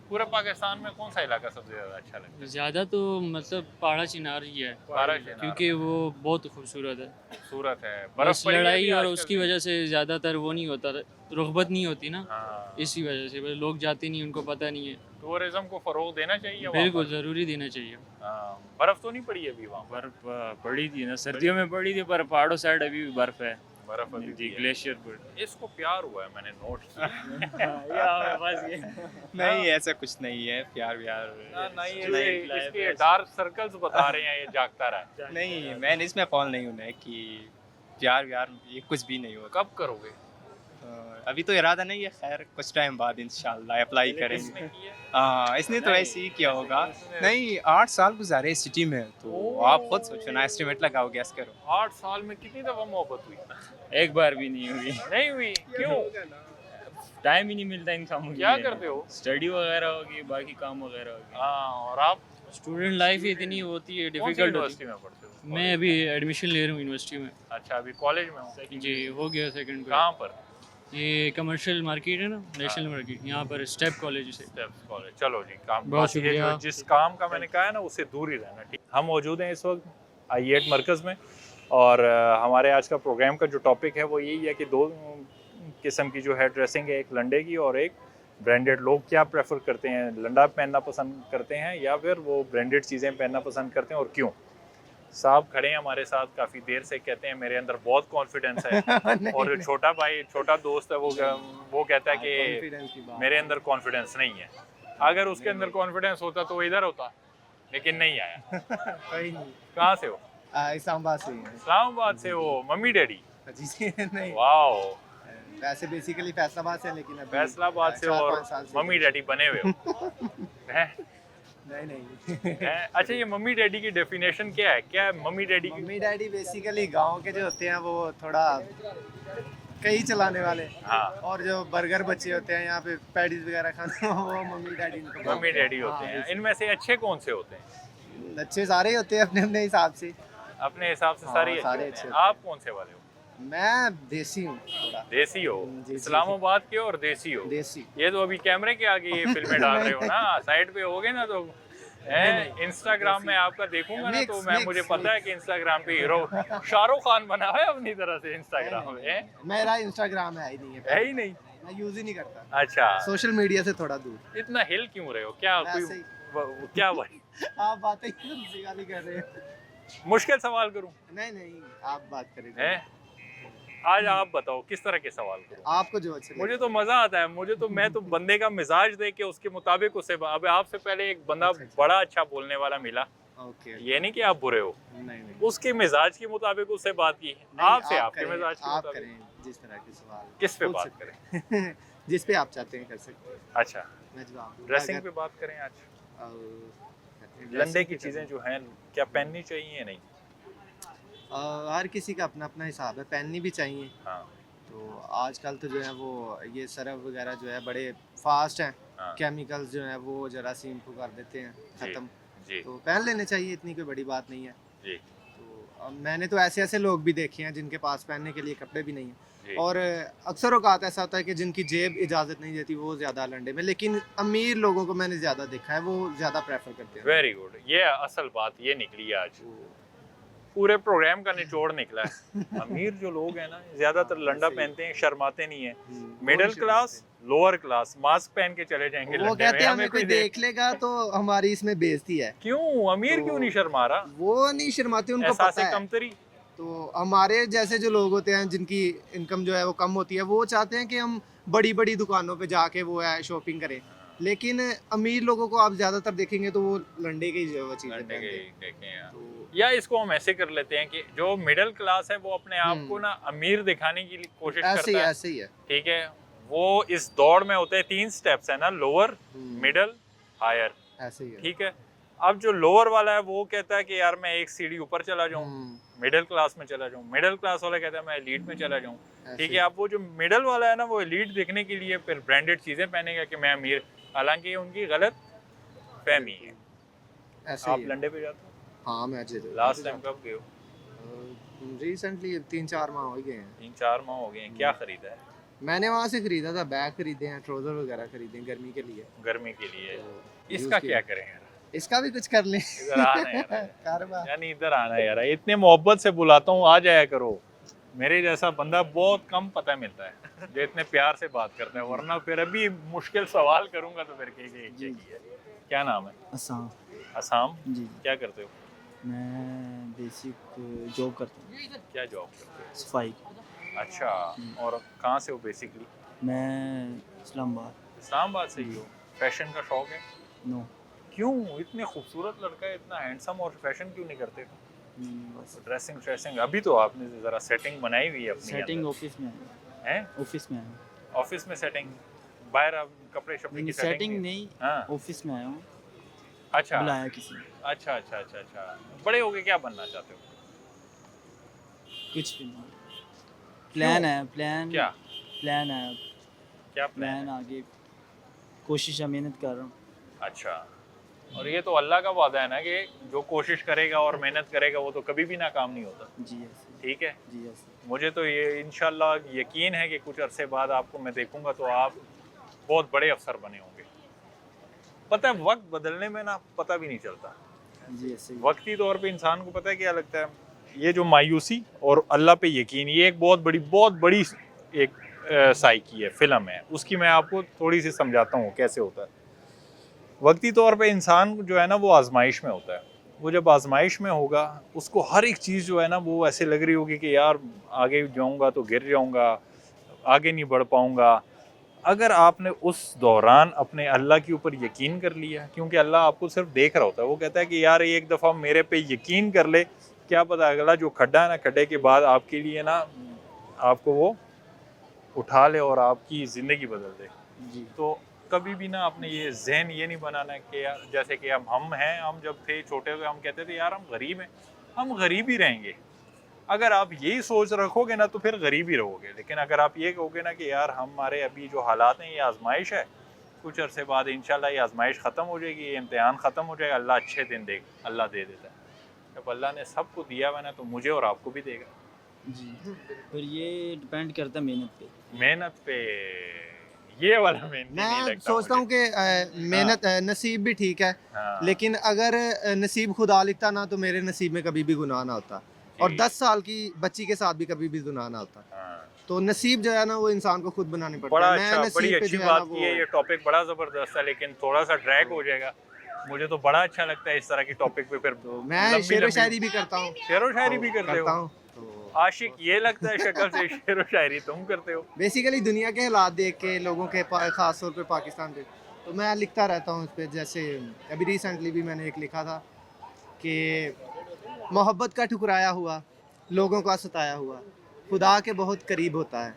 पूरे पाकिस्तान में कौन सा इलाका सबसे ज्यादा अच्छा लगता है? ज़्यादा तो मतलब पहाड़ा चिनार ही है, बारह चिनार। क्योंकि वो बहुत खूबसूरत है। खूबसूरत है। बस बर्फ पड़ी है लड़ाई अभी और आजकल उसकी भी? वजह से ज़्यादातर वो नहीं होता, रुग़बत नहीं होती ना, हाँ। इसी वजह से बस लोग जाते नहीं, उनको पता नहीं है। टूरिज्म को फरोग देना चाहिए वहाँ बिल्कुल पर। ज़रूरी देना चाहिए। हाँ, बर्फ तो नहीं पड़ी अभी वहाँ पर? बर्फ पड़ी थी ना, सर्दियों में पड़ी थी, पर पहाड़ों साइड अभी भी बर्फ है बर्फ अभी जी, भी है। ग्लेशियर पर। इसको प्यार हुआ है, मैंने नोट किया। नहीं ऐसा कुछ नहीं है, प्यार व्यार नहीं नहीं, इसके डार्क सर्कल्स बता रहे हैं, ये जागता रहा है। नहीं, मैंने इसमें फॉल नहीं होना है कि प्यार व्यार ये कुछ भी नहीं होगा। कब करोगे? अभी तो इरादा नहीं है, खैर कुछ टाइम बाद इंशाल्लाह अप्लाई करेंगे। किसने किया? हाँ, इसने तो नहीं, ऐसे ही किया होगा। इसने- नहीं 8 साल गुजारे इस सिटी में, तो ओह। आप खुद सोचो ना, एस्टिमेट लगाओ, गैस करो। 8 साल में कितनी दफा मोहब्बत हुई? एक बार भी नहीं हुई, नहीं हुई? क्यों? टाइम ही नहीं मिलता इन कामों के क्या लिए। करते हो? स्टडी वगैरह होगी, बाकी काम वगैरह होगी। हाँ, और आप स्टूडेंट लाइफ ही इतनी होती है, कौन सी डिफ़िकल्ट होती यूनिवर्सिटी में पढ़ते हो? है। मैं अभी एडमिशन ले रहा हूँ यूनिवर्सिटी में। अच्छा, अभी कॉलेज में हो? जी हो गया सेकंड कहाँ पर? ये कमर्शियल मार्केट है ना, नेशनल मार्केट, यहाँ पर स्टेप कॉलेज से। Steps college. चलो जी, काम बहुत बाकी ये शुक्रिया। जो जिस काम का मैंने कहा है ना, उससे दूर ही रहना। ठीक, हम मौजूद हैं इस वक्त आई8 मरकज़ में, और हमारे आज का प्रोग्राम का जो टॉपिक है वो यही है कि दो किस्म की जो है ड्रेसिंग है, एक लंडे की और एक ब्रांडेड। लोग क्या प्रेफर करते हैं, लंडा पहनना पसंद करते हैं या फिर वो ब्रांडेड चीज़ें पहनना पसंद करते हैं, और क्यों? साहब खड़े हैं हमारे साथ काफ़ी देर से, कहते हैं मेरे अंदर बहुत कॉन्फिडेंस है। और जो छोटा भाई, छोटा दोस्त है, वो कहता है कि मेरे अंदर कॉन्फिडेंस नहीं है। अगर उसके अंदर कॉन्फिडेंस होता तो वो इधर होता, लेकिन नहीं आया। कहाँ से हो? इस्लामाबाद से ही हैं। इस्लामाबाद से हो? Mummy daddy? जी नहीं, वाओ, वैसे बेसिकली फैसलाबाद से हैं, लेकिन अभी फैसलाबाद से हो और 4-5 साल से मम्मी डैडी बने हुए हो। हैं? नहीं हैं? अच्छा, ये मम्मी डैडी की डेफिनेशन क्या है? क्या है मम्मी डैडी की? मम्मी डैडी बेसिकली गांव के जो होते हैं वो थोड़ा कई चलाने वाले, हाँ, और जो बर्गर बच्चे होते हैं यहाँ पे पैडीज वगैरह खाने वो मम्मी डैडी इनको मम्मी डैडी होते हाँ, हैं। इनमें से अच्छे कौन से होते हैं? अच्छे सारे ही होते हैं अपने अपने हिसाब से। अपने हिसाब से हाँ, सारे सारे अच्छे अच्छे होते हैं। होते हैं। आप कौन से वाले हो? मैं देसी हूँ थोड़ा, देसी हो? जी, जी। इस्लामाबाद के और देसी हो? देसी। ये तो अभी कैमरे के आगे ये फिल्में डाल रहे हो ना, साइड पे होगे ना तो इंस्टाग्राम में आपका देखूंगा ना, तो मैं मुझे पता है कि इंस्टाग्राम पे हीरो शाहरुख खान बना है अपनी तरह से इंस्टाग्राम में। मेरा इंस्टाग्राम है ही नहीं है ही नहीं? मैं यूज ही नहीं करता, अच्छा, सोशल मीडिया से थोड़ा दूर। इतना हिल क्यों रहे हो? क्या कोई वैसे ही। क्या भाई आप बातें क्यों गाली कर रहे हो? मुश्किल सवाल करूं? नहीं आप बात करें। हैं? आज आप बताओ किस तरह के सवाल करूं? आपको जो अच्छे मुझे तो मजा आता है, मैं तो बंदे का मिजाज देख के उसके मुताबिक उससे। अब आपसे पहले एक बंदा बड़ा अच्छा बोलने वाला मिला, ओके। ये नहीं कि आप बुरे हो, नहीं उसके मिजाज के मुताबिक उससे बात की। आपसे आपके मिजाज के आप मुताबिक करें जिस तरह के सवाल किस पे पूछ बात सकते करें? हैं। जिस पे आप चाहते हैं कर सकते हैं। अच्छा, मैं जवाब दूंगा। ड्रेसिंग अगर- पे बात करें आज। dressing लंडे पे की चीजें करें। जो हैं क्या पहननी चाहिए या नहीं? हर किसी का अपना अपना हिसाब है, पहननी भी चाहिए। हाँ, तो आजकल तो जो है वो ये सरफ वगैरह जो है बड़े फास्ट हैं, हाँ, केमिकल्स जो है वो जरासीम को कर देते हैं ख़त्म। जी तो पहन लेने चाहिए, इतनी कोई बड़ी बात नहीं है। जी तो मैंने तो ऐसे ऐसे लोग भी देखे हैं जिनके पास पहनने के लिए कपड़े भी नहीं हैं, जी। और अक्सर औकात ऐसा होता है कि जिनकी जेब इजाज़त नहीं देती वो ज़्यादा लंडे में, लेकिन अमीर लोगों को मैंने ज़्यादा देखा है, वो ज़्यादा प्रेफर करते हैं। वेरी गुड, ये असल बात ये निकली आज, पूरे प्रोग्राम का निचोड़ निकला है। अमीर जो लोग हैं ना, ज्यादातर लंडा सही। पहनते हैं, शर्माते नहीं है। हम्म, मिडिल कौन क्लास, शर्माते लोअर क्लास मास्क पहन के चले जाएंगे वो लंडे कहते में, हैं हमें हमें कोई देख लेगा तो हमारी इसमें बेइज्जती है। क्यों अमीर तो- क्यों नहीं शर्मा रहा? वो नहीं शर्माते, उनको एहसास पता है। कमतरी। तो हमारे जैसे जो लोग होते हैं जिनकी इनकम जो है वो कम होती है, वो चाहते हैं कि हम बड़ी बड़ी दुकानों पे जाके वो है शॉपिंग करें, लेकिन अमीर लोगों को आप ज़्यादातर देखेंगे तो वो लंडे के ही जो है वो चीज़ें लंडे के पहनते हैं। देखें यार। तो या इसको हम ऐसे कर लेते हैं कि जो मिडिल क्लास है वो अपने आप हम्म। को ना अमीर दिखाने की कोशिश ऐसे ही करता है, ऐसे ही है। ठीक है? वो इस दौड़ में होते हैं 3 स्टेप्स है ना, लोअर, हम्म, मिडल, हायर। ऐसे ही है। ठीक है। अब जो लोअर वाला है वो कहता है कि यार मैं एक सीढ़ी ऊपर चला जाऊं, मिडिल क्लास में चला जाऊं, मिडिल क्लास वाला कहता है मैं एलीट में चला जाऊं। ठीक है। अब वो जो मिडिल वाला है ना वो एलीट दिखने के लिए फिर ब्रांडेड चीज़ें पहनेगा कि मैं अमीर, हालांकि ये उनकी गलत फहमी है। ऐसे आप ही है। लंडे पे जाते हो? हाँ मैं लास्ट टाइम कब गए हो? रिसेंटली 3-4 माह हो गए हैं। 3-4 माह हो गए हैं। क्या खरीदा है? मैंने वहाँ से खरीदा था, बैग खरीदे हैं, ट्राउजर वगैरह खरीदे हैं गर्मी के लिए। गर्मी के लिए। तो इसका use क्या किया। करें यार? इसका भी कुछ कर लें। इधर आना है यार। कारोबार। यानी इधर आना है यार, इतने मोहब्बत से बुलाता हूँ, आ जाया करो। मेरे जैसा बंदा बहुत कम पता मिलता है जो इतने प्यार से बात करता है, वरना फिर अभी मुश्किल सवाल करूंगा तो फिर कहेंगे क्या नाम है? असम। असम। जी। क्या करते हो? मैं बेसिक जॉब करता हूँ। क्या जॉब करते हो? सफाई। अच्छा। और कहाँ से हो बेसिकली? मैं इस्लामाबाद। इस्लामाबाद से ही हो। फैशन का शौक है? नो। क्यों? इतने खूबसूरत लड़का है, इतना हैंडसम, और फैशन क्यों नहीं करते? बस ड्रेसिंग श्रेसिंग अभी तो आपने ज़रा सेटिंग बनाई हुई है अपनी। सेटिंग ऑफिस में है। ऑफिस में आया ऑफिस में सेटिंग, बाहर आप कपड़े शपड़े की सेटिंग नहीं। हाँ। ऑफिस में आया हूँ। अच्छा। बुलाया किसी ने। अच्छा अच्छा अच्छा अच्छा। बड़े होके क्या बनना चाहते हो? कुछ भी नहीं। प्लान है। प्लान क्या? प्लान है। क्या प्लान आगे कोशिश है, मेहनत कर रहा हूँ। अच्छा। और ये तो अल्लाह का वादा है ना कि जो कोशिश करेगा और मेहनत करेगा वो तो कभी भी नाकाम नहीं होता। जी ऐसे। ठीक है। जी ऐसे। मुझे तो ये इंशाल्लाह यकीन है कि कुछ अरसे बाद आपको मैं देखूंगा तो आप बहुत बड़े अफसर बने होंगे। पता है वक्त बदलने में ना पता भी नहीं चलता। जी ऐसे। वक्ती तौर पे इंसान को पता है क्या लगता है, ये जो मायूसी और अल्लाह पे यकीन, ये एक बहुत बड़ी एक साइकी है, फिल्म है। उसकी मैं आपको थोड़ी सी समझाता हूँ कैसे होता है। वक्ती तौर पे इंसान जो है ना वो आजमाइश में होता है। वो जब आजमाइश में होगा उसको हर एक चीज़ जो है ना वो ऐसे लग रही होगी कि यार आगे जाऊंगा तो गिर जाऊंगा, आगे नहीं बढ़ पाऊंगा। अगर आपने उस दौरान अपने अल्लाह के ऊपर यकीन कर लिया, क्योंकि अल्लाह आपको सिर्फ देख रहा होता है, वो कहता है कि यार एक दफ़ा मेरे पे यकीन कर ले, क्या पता अगला जो खड्डा है ना, खड्डे के बाद आपके लिए ना आपको वो उठा ले और आपकी ज़िंदगी बदल दे। जी। तो कभी भी ना अपने ये जहन ये नहीं बनाना है कि यार जैसे कि अब हम हैं, हम जब थे छोटे हुए हम कहते थे यार हम गरीब हैं, हम गरीब ही रहेंगे। अगर आप यही सोच रखोगे ना तो फिर गरीब ही रहोगे। लेकिन अगर आप ये कहोगे ना कि यार हमारे अभी जो हालात हैं ये आजमाइश है, कुछ अरसे बाद इंशाल्लाह ये आजमाइश ख़त्म हो जाएगी, ये इम्तिहान ख़त्म हो जाएगा, अल्लाह अच्छे दिन दे, अल्लाह दे देता है। जब अल्लाह ने सबको दिया हुआ ना तो मुझे और आपको भी देगा। जी। फिर ये डिपेंड करता है मेहनत पे। मेहनत पे। ये वाला मेहनत नहीं मैं लगता सोचता हूँ कि मेहनत नसीब भी ठीक है, हाँ। लेकिन अगर नसीब खुदा लिखता ना तो मेरे नसीब में कभी भी गुनाह ना होता, और 10 साल की बच्ची के साथ भी कभी भी गुनाह ना होता। हाँ। तो नसीब जो है ना वो इंसान को खुद बनाने पड़ता बड़ा है। मैं अच्छा, नसीब बड़ी पे अच्छी जो है ना बात की है। ये टॉपिक बड़ा ज़बरदस्त है, लेकिन थोड़ा सा ड्रैग हो जाएगा। मुझे तो बड़ा अच्छा लगता है इस तरह की टॉपिक पे। फिर तो मैं शेरो शायरी भी करता हूँ। शेरो शायरी भी करते करता हो? हूँ। तो आशिक ये लगता है शक्ल से शेरो शायरी तुम करते हो। बेसिकली दुनिया के हालात देख के लोगों के ख़ास तौर पे पाकिस्तान पे तो मैं लिखता रहता हूँ इस पर। जैसे अभी रिसेंटली भी मैंने एक लिखा था कि मोहब्बत का ठुकराया हुआ, लोगों का सताया हुआ, खुदा के बहुत करीब होता है।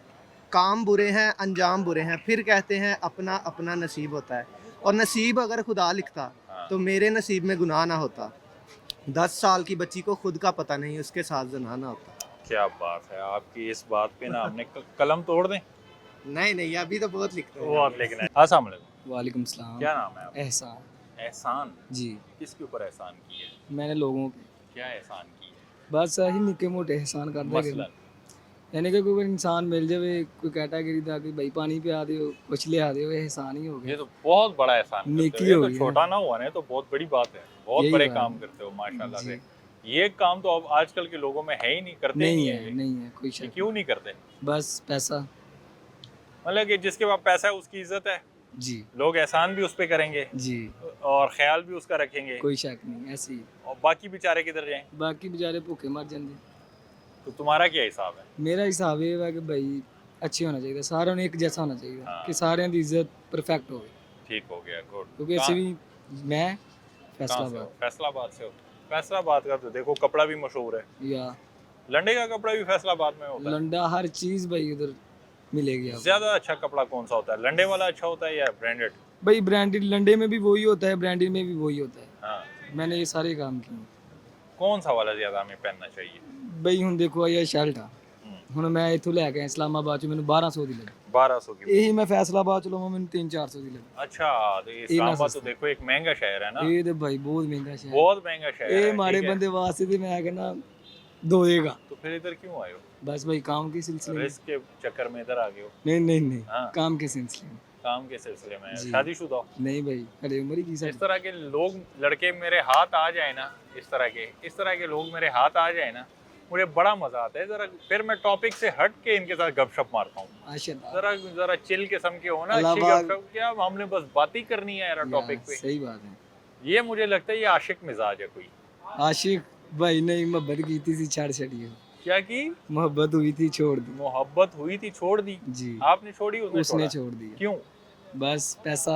काम बुरे हैं, अंजाम बुरे हैं, फिर कहते हैं अपना अपना नसीब होता है। और नसीब अगर खुदा लिखता तो मेरे नसीब में गुनाह ना होता। 10 साल की बच्ची को खुद का पता नहीं, उसके साथ जना ना होता। क्या बात है आपकी इस बात पे ना, हमने कलम तोड़ दें। नहीं नहीं, अभी तो बहुत लिखते हैं। बहुत लिखना है। अस्सलाम वालेकुम। वालेकुम सलाम। क्या नाम है आपका? एहसान। एहसान। जी। किसके ऊपर एहसान की है? मैंने लोगों के क्या एहसान की है? बस ही निक्के मोटे एहसान करते मसलन यानी कि कोई इंसान मिल जाए, कोई कैटेगरी था कि भाई पानी पिया दो, कुछ लिया दो, एहसान ही हो ये गया। तो बहुत बड़ा एहसान करते नेकी हो। ये हो तो गई छोटा ना हुआ ना, तो बहुत बड़ी बात है। बहुत यही बड़े बात काम है। करते हो माशाल्लाह जी। से। ये काम तो अब आजकल के लोगों में है ही नहीं, करते ही नहीं नहीं है, नहीं है कोई ये शक क्यों नहीं करते? बस पैसा। मतलब कि जिसके पास पैसा है उसकी इज्जत है, जी लोग एहसान भी उस पे करेंगे जी, और ख्याल भी उसका रखेंगे, कोई शक नहीं ऐसी। और बाकी बेचारे किधर जाएं? बाकी बेचारे भूखे मर जाते। तो तुम्हारा क्या हिसाब है? मेरा हिसाब ये है कि भाई अच्छे होना चाहिए, सारों ने एक जैसा होना चाहिए हाँ। कि सारे की इज्जत परफेक्ट हो। ठीक हो गया, गुड। क्योंकि ऐसे भी मैं फैसलाबाद। फैसलाबाद से हो? फैसलाबाद का तो देखो कपड़ा भी मशहूर है, या लंडे का कपड़ा भी फैसलाबाद में होता है। लंडा हर चीज़ भाई उधर मिलेगी आपको। ज्यादा अच्छा कपड़ा कौन सा होता है? लंडे वाला अच्छा होता है या ब्रांडेड? भाई ब्रांडेड लंडे में भी वही होता है, ब्रांडेड में भी वही होता है। हाँ, मैंने ये सारे काम किए। कौन सा वाला ज़्यादा हमें पहनना चाहिए? ਬਈ ਹੁਣ ਦੇਖੋ ਇਹ ਸ਼ਰਟ ਆ, ਹੁਣ ਮੈਂ ਇੱਥੋਂ ਲੈ ਕੇ ਆਇਆ ਇਸਲਾਮਾਬਾਦ ਚੋਂ, ਮੈਨੂੰ 1200 ਦੀ ਲੱਗੀ। 1200 की। ਇਹੀ ਮੈਂ ਫੈਸਲਾਬਾਦ ਚ ਲਵਾਂ ਮੈਨੂੰ 300-400 ਦੀ ਲੱਗੀ। अच्छा, तो ये इस्लामाबाद तो देखो एक महंगा शहर है ना, ਇਹ ਤੇ ਭਾਈ ਬਹੁਤ ਮਹਿੰਗਾ ਸ਼ਹਿਰ। बहुत महंगा शहर है। ਇਹ ਮਾੜੇ ठीक है। ਬੰਦੇ ਵਾਸਤੇ ਤੇ ਮੈਂ ਕਹਿੰਦਾ दोएगा। तो फिर इधर क्यों आए हो? बस भाई काम के सिलसिले में। रिस्क के चक्कर में इधर आ गए हो? नहीं नहीं नहीं, हाँ। काम के सिलसिले में। काम के सिलसिले में। जी। शादीशुदा हो? नहीं भाई, अरे उम्र ही की इस साथ। तरह के लोग, लड़के मेरे हाथ आ जाए ना, इस तरह के लोग मेरे हाथ आ जाए ना, मुझे बड़ा मजा आता है। जरा फिर मैं टॉपिक से हट के इनके साथ गपशप मारता हूँ। माशाल्लाह, जरा चिल किस्म के हो ना, अच्छी अल्लाह गपशप। क्या हमने बस बात ही करनी है यार टॉपिक पे। सही बात है। ये मुझे लगता है ये आशिक मिजाज है कोई। आशिक भाई नहीं, मोहब्बत की थी छाड़ छड़ी है। क्या की? मोहब्बत हुई थी छोड़ दी। मोहब्बत हुई थी छोड़ दी? जी। आपने छोड़ी? उसने छोड़ दी। क्यों? बस पैसा,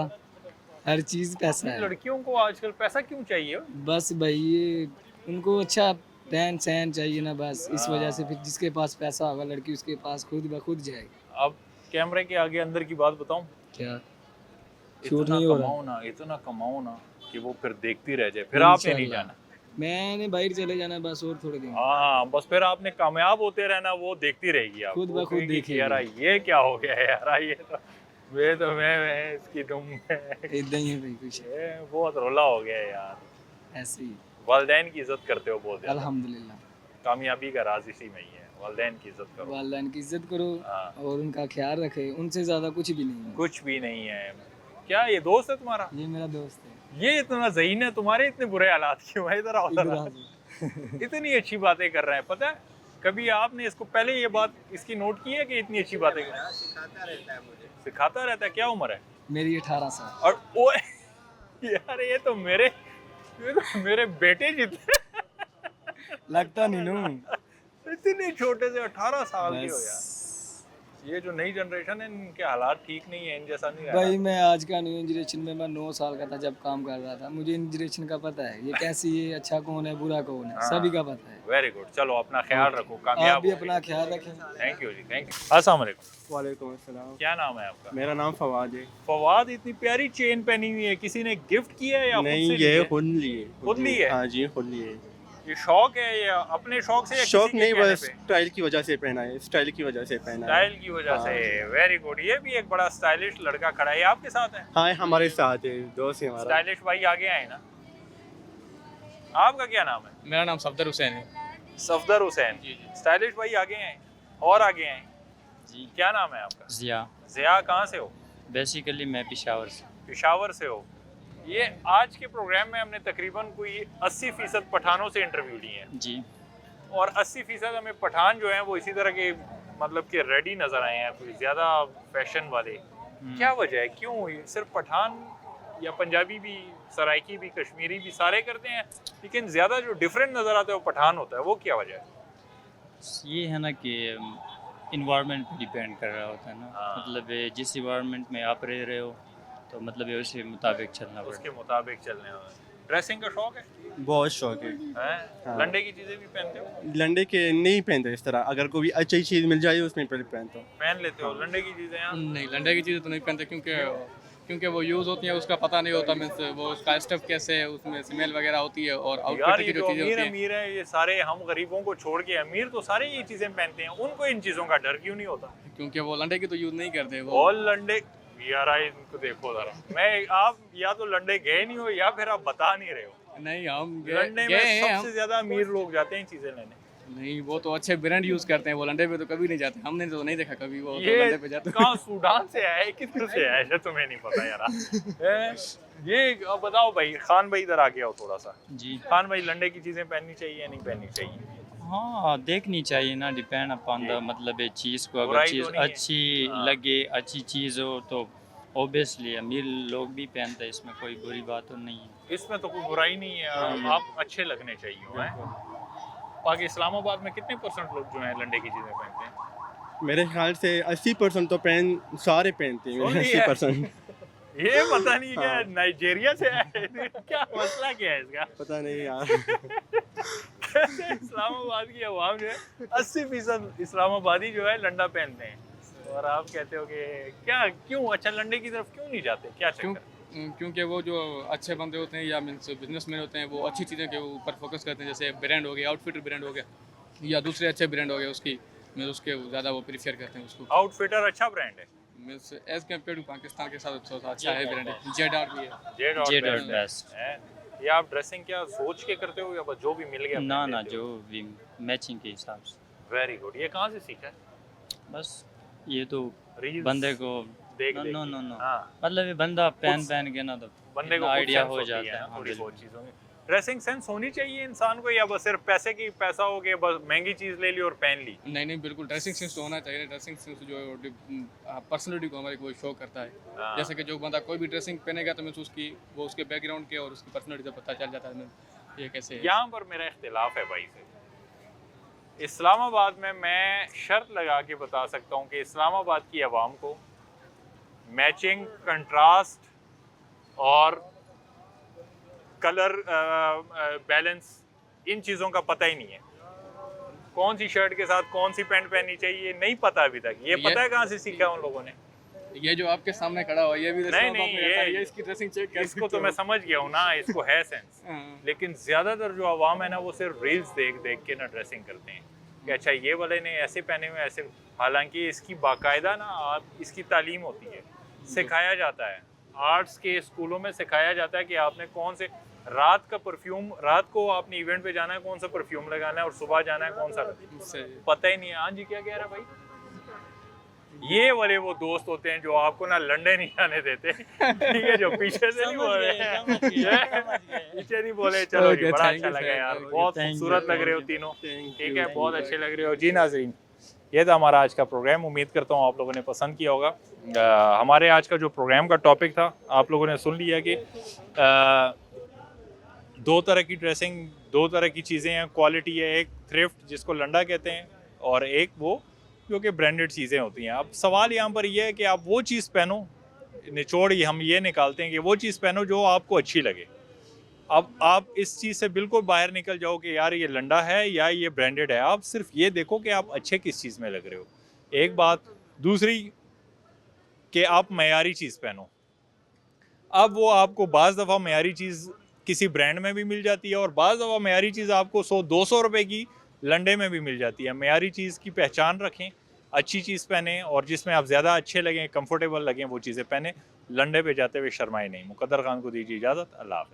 हर चीज पैसा है। लड़कियों को आजकल पैसा क्यों चाहिए? बस भाई ये उनको अच्छा रहन सहन चाहिए ना, बस इस वजह से फिर जिसके पास पैसा होगा लड़की उसके पास खुद ब खुद जाएगी। अब कैमरे के आगे अंदर की बात बताऊं? क्या शूट इतना नहीं हो रहा? कमाओ ना, इतना कमाओ ना कि वो फिर देखती रह जाए, फिर आपने नहीं जाना। मैंने बाहर चले जाना बस, और थोड़े दिन। हाँ, बस फिर आपने कामयाब होते रहना, वो देखती रहेगी आप। खुद ब खुद देखेगी। यार ये क्या हो गया है यार, ये तो मैं इसकी दुम इतना ही है भाई कुछ। ये बहुत रोला हो गया है यार। ऐसे ही वालिदैन की इज्जत करते हो बहुत ज्यादा। अल्हम्दुलिल्लाह, कामयाबी का राज इसी में ही है, वालिदैन की इज्जत करो। वालिदैन की इज्जत करो हाँ। और उनका ख्याल रखे, उनसे ज्यादा कुछ भी नहीं है। कुछ भी नहीं है। क्या ये दोस्त है तुम्हारा? ये मेरा दोस्त है। ये इतना ज़हीन है, तुम्हारे इतने बुरे हालात क्यों है? इधर आओ इधर जरा। आ जाओ। इतनी अच्छी बातें कर रहे हैं, पता है? कभी आपने इसको पहले ये बात इसकी नोट की है कि इतनी अच्छी बातें कर? सिखाता रहता है। क्या उम्र है? मेरी 18 साल। और वो यार ये तो मेरे बेटे जितने लगता नहीं नू। इतने छोटे से 18 साल के हो बस। यार। ये जो नई जनरेशन है इनके हालात ठीक नहीं है, इन जैसा नहीं है। भाई मैं आज का न्यू जनरेशन में, मैं 9 साल का था जब काम कर रहा था, मुझे इन जनरेशन का पता है ये कैसी है, अच्छा कौन है बुरा कौन है, हाँ। सभी का पता है। वेरी गुड, चलो अपना ख्याल रखो, कामयाब आप भी हो। अपना ख्याल रखें। थैंक यू जी, थैंक यू। अस्सलाम वालेकुम। वालेकुम अस्सलाम। क्या नाम है आपका? मेरा नाम फवाद है। फवाद, इतनी प्यारी चेन पहनी हुई है, किसी ने गिफ्ट किया है या खुद नहीं, से ली ये है? खुद ली है। खुद ली है? हाँ जी, खुद ली है। ये शौक है या अपने शौक से या शौक किसी के नहीं, कहने बस पे? स्टाइल की वजह से पहना है, स्टाइल की वजह से पहना है। स्टाइल की वजह हाँ। से। Very good. ये भी एक बड़ा स्टाइलिश लड़का खड़ा है, ये आपके साथ है? हाँ, हमारे साथ है, दोस्त है हमारा। स्टाइलिश भाई आगे आए ना। आपका क्या नाम है? मेरा नाम सफदर हुसैन है। सफदर हुसैन। स्टाइलिश भाई आगे आए और आगे आए जी। क्या नाम है आपका? जिया। जिया, कहाँ से हो? बेसिकली मैं पेशावर से। पेशावर से हो। ये आज के प्रोग्राम में हमने तकरीबन कोई 80% पठानों से इंटरव्यू लिए हैं जी। और 80% हमें पठान जो हैं वो इसी तरह के मतलब कि रेडी नज़र आए हैं, कोई ज़्यादा फैशन वाले। क्या वजह है, क्यों ये सिर्फ पठान या पंजाबी भी, सराइकी भी, कश्मीरी भी सारे करते हैं, लेकिन ज़्यादा जो डिफरेंट नज़र आता है वो पठान होता है, वो क्या वजह है? ये है ना कि इन्वायरमेंट पे डिपेंड कर रहा होता है ना। हाँ। मतलब जिस इन्वायरमेंट में आप रह रहे हो तो मतलब ये उसी मुताबिक चलना पड़ता उसके मुताबिक चलने वाला। ड्रेसिंग का शौक है? बहुत शौक है। हैं? हाँ। लंडे की चीज़ें भी पहनते हो? लंडे के नहीं पहनते इस तरह, अगर कोई अच्छी चीज़ मिल जाए उसमें पहले पहनता हूँ। पहन लेते हो लंडे की चीज़ें? यहाँ नहीं, लंडे की चीज़ें तो नहीं पहनते क्योंकि वो यूज़ होती है, उसका पता नहीं होता, मीन्स वो उसका स्टफ कैसे है, उसमें स्मेल वगैरह होती है और यार आउटफिट ये की जो जो चीज़ें अमीर होती हैं। अमीर है, ये सारे हम गरीबों को छोड़ के अमीर तो सारे ये चीज़ें पहनते हैं, उनको इन चीज़ों का डर क्यों नहीं होता? क्योंकि वो लंडे की तो यूज़ नहीं करते वो। और लंडे यार इनको देखो जरा, मैं आप या तो लंडे गए नहीं हो या फिर आप बता नहीं रहे हो। नहीं, हम लंडे गए में हैं हम। सबसे ज्यादा अमीर लोग जाते हैं चीजें लेने। नहीं, वो तो अच्छे ब्रांड यूज़ करते हैं, वो लंडे पे तो कभी नहीं जाते, हमने तो नहीं देखा कभी वो तो ये लंडे पे जाते। कहाँ सूडान से आया है, किधर से आया है, तुम्हें नहीं पता यार। ये अब बताओ भाई, खान भाई इधर आ गया हो थोड़ा सा। जी। खान भाई, लंडे की चीजें पहननी चाहिए या नहीं पहननी चाहिए? हाँ, देखनी चाहिए ना, डिपेंड अपॉन द मतलब चीज़ को, अगर बुराई तो चीज़ नहीं है। अच्छी हाँ। लगे, अच्छी चीज़ हो तो ऑब्वियसली अमीर लोग भी पहनते हैं, इसमें कोई बुरी बात तो नहीं है। इसमें तो कोई बुराई नहीं है, आप अच्छे लगने चाहिए हैं। बाकी इस्लामाबाद में कितने % लोग जो हैं लंडे की चीजें पहनते हैं? मेरे ख्याल से 80% तो सारे पहनते हैं, सुन लिया। 80%। ये पता नहीं क्या हाँ। नाइजीरिया से है, क्या मसला क्या है इसका? पता नहीं यार। इस्लामाबाद की आवाम जो है 80% इस्लामाबादी जो है लंडा पहनते हैं और आप कहते हो कि क्या क्यों अच्छा लंडे की तरफ क्यों नहीं जाते, क्या चक्कर? क्योंकि वो जो अच्छे बंदे होते हैं या मीन्स बिजनेसमैन होते हैं वो अच्छी चीज़ों के ऊपर फोकस करते हैं, जैसे ब्रांड हो गया, आउटफिटर ब्रांड हो गया या दूसरे अच्छे ब्रांड हो गए उसकी मीन्स उसके ज़्यादा वो प्रीफर करते हैं उसको। आउटफिटर अच्छा ब्रांड है means as compare to Pakistan के साथ थोड़ा सा अच्छा है ब्रांड है। जेड भी है। जेड बेस्ट है। ये आप ड्रेसिंग क्या सोच के करते हो या बस जो भी मिल गया? ना ना जो भी मैचिंग के हिसाब से। Very good. ये कहाँ से सीखा है? बस ये तो Reels बंदे को देख नो देख नो के। नो नो हाँ। मतलब ये बंदा पहन के ना तो बंदे को आइडिया खुद हो sense होती जाता है है। ना हाँ, थोड़ी बिल्कुल। बहुत चीज़ों में। ड्रेसिंग सेंस होनी चाहिए इंसान को या बस सिर्फ पैसे की पैसा हो गया बस महंगी चीज़ ले ली और पहन ली? नहीं नहीं बिल्कुल ड्रेसिंग सेंस तो होना चाहिए। ड्रेसिंग सेंस जो पर्सनैलिटी को हमारी वो शो करता है। हाँ। जैसे कि जो बंदा कोई भी ड्रेसिंग पहनेगा तो मैं उसकी वो उसके बैकग्राउंड के और उसकी पर्सनैलिटी से पता चल जाता है ये कैसे है। यहाँ पर मेरा इख्तिलाफ है भाई से। इस्लामाबाद में मैं शर्त लगा के बता सकता हूँ कि इस्लामाबाद की आवाम को मैचिंग, कंट्रास्ट और कलर बैलेंस इन चीज़ों का पता ही नहीं है। कौन सी शर्ट के साथ कौन सी पैंट पहननी चाहिए नहीं पता अभी तक। ये पता है कहाँ से सीखा है उन लोगों ने? ये जो आपके सामने खड़ा हुआ ये भी नहीं ये इसकी ड्रेसिंग चेक कर इसको तो मैं समझ गया हूँ ना, इसको है सेंस। लेकिन ज़्यादातर जो आवाम है ना वो सिर्फ रील्स देख देख के ना ड्रेसिंग करते हैं कि अच्छा ये वाले ने ऐसे पहने हुए ऐसे। हालांकि इसकी बाकायदा ना आप इसकी तालीम होती है, सिखाया जाता है। आर्ट्स के स्कूलों में सिखाया जाता है कि आपने कौन से रात का परफ्यूम, रात को आपने इवेंट पे जाना है कौन सा परफ्यूम लगाना है और सुबह जाना है कौन सा। पता ही नहीं है। हाँ जी क्या कह रहा भाई? ये वाले वो दोस्त होते हैं जो आपको ना लंडे नहीं जाने देते, ठीक है, जो पीछे से नहीं बोल रहे हैं, पीछे नहीं बोले। चलो जी बड़ा अच्छा लगा यार, बहुत खूबसूरत लग रहे हो तीनों, ठीक है, बहुत अच्छे लग रहे हो जी। नाज़रीन ये था हमारा आज का प्रोग्राम, उम्मीद करता हूँ आप लोगों ने पसंद किया होगा। हमारे आज का जो प्रोग्राम का टॉपिक था आप लोगों ने सुन लिया कि दो तरह की ड्रेसिंग, दो तरह की चीज़ें हैं। क्वालिटी है, एक थ्रिफ्ट जिसको लंडा कहते हैं और एक वो जो कि ब्रांडेड चीज़ें होती हैं। अब सवाल यहाँ पर ये है कि आप वो चीज़ पहनो, निचोड़ हम ये निकालते हैं कि वो चीज़ पहनो जो आपको अच्छी लगे। अब आप इस चीज़ से बिल्कुल बाहर निकल जाओ कि यार ये लंडा है या ये ब्रांडेड है। आप सिर्फ ये देखो कि आप अच्छे किस चीज़ में लग रहे हो, एक बात। दूसरी कि आप मयारी चीज़ पहनो। अब वो आपको बाज़ दफ़ा मयारी चीज़ किसी ब्रांड में भी मिल जाती है और बाज़ दफ़ा मयारी चीज़ आपको 100-200 रुपए की लंडे में भी मिल जाती है। मयारी चीज़ की पहचान रखें, अच्छी चीज़ पहने और जिसमें आप ज़्यादा अच्छे लगें, कंफर्टेबल लगें वो चीज़ें पहने। लंडे पे जाते हुए शर्माए नहीं। मुकद्दर खान को दीजिए इजाज़त। अल्लाह हाफ़िज़।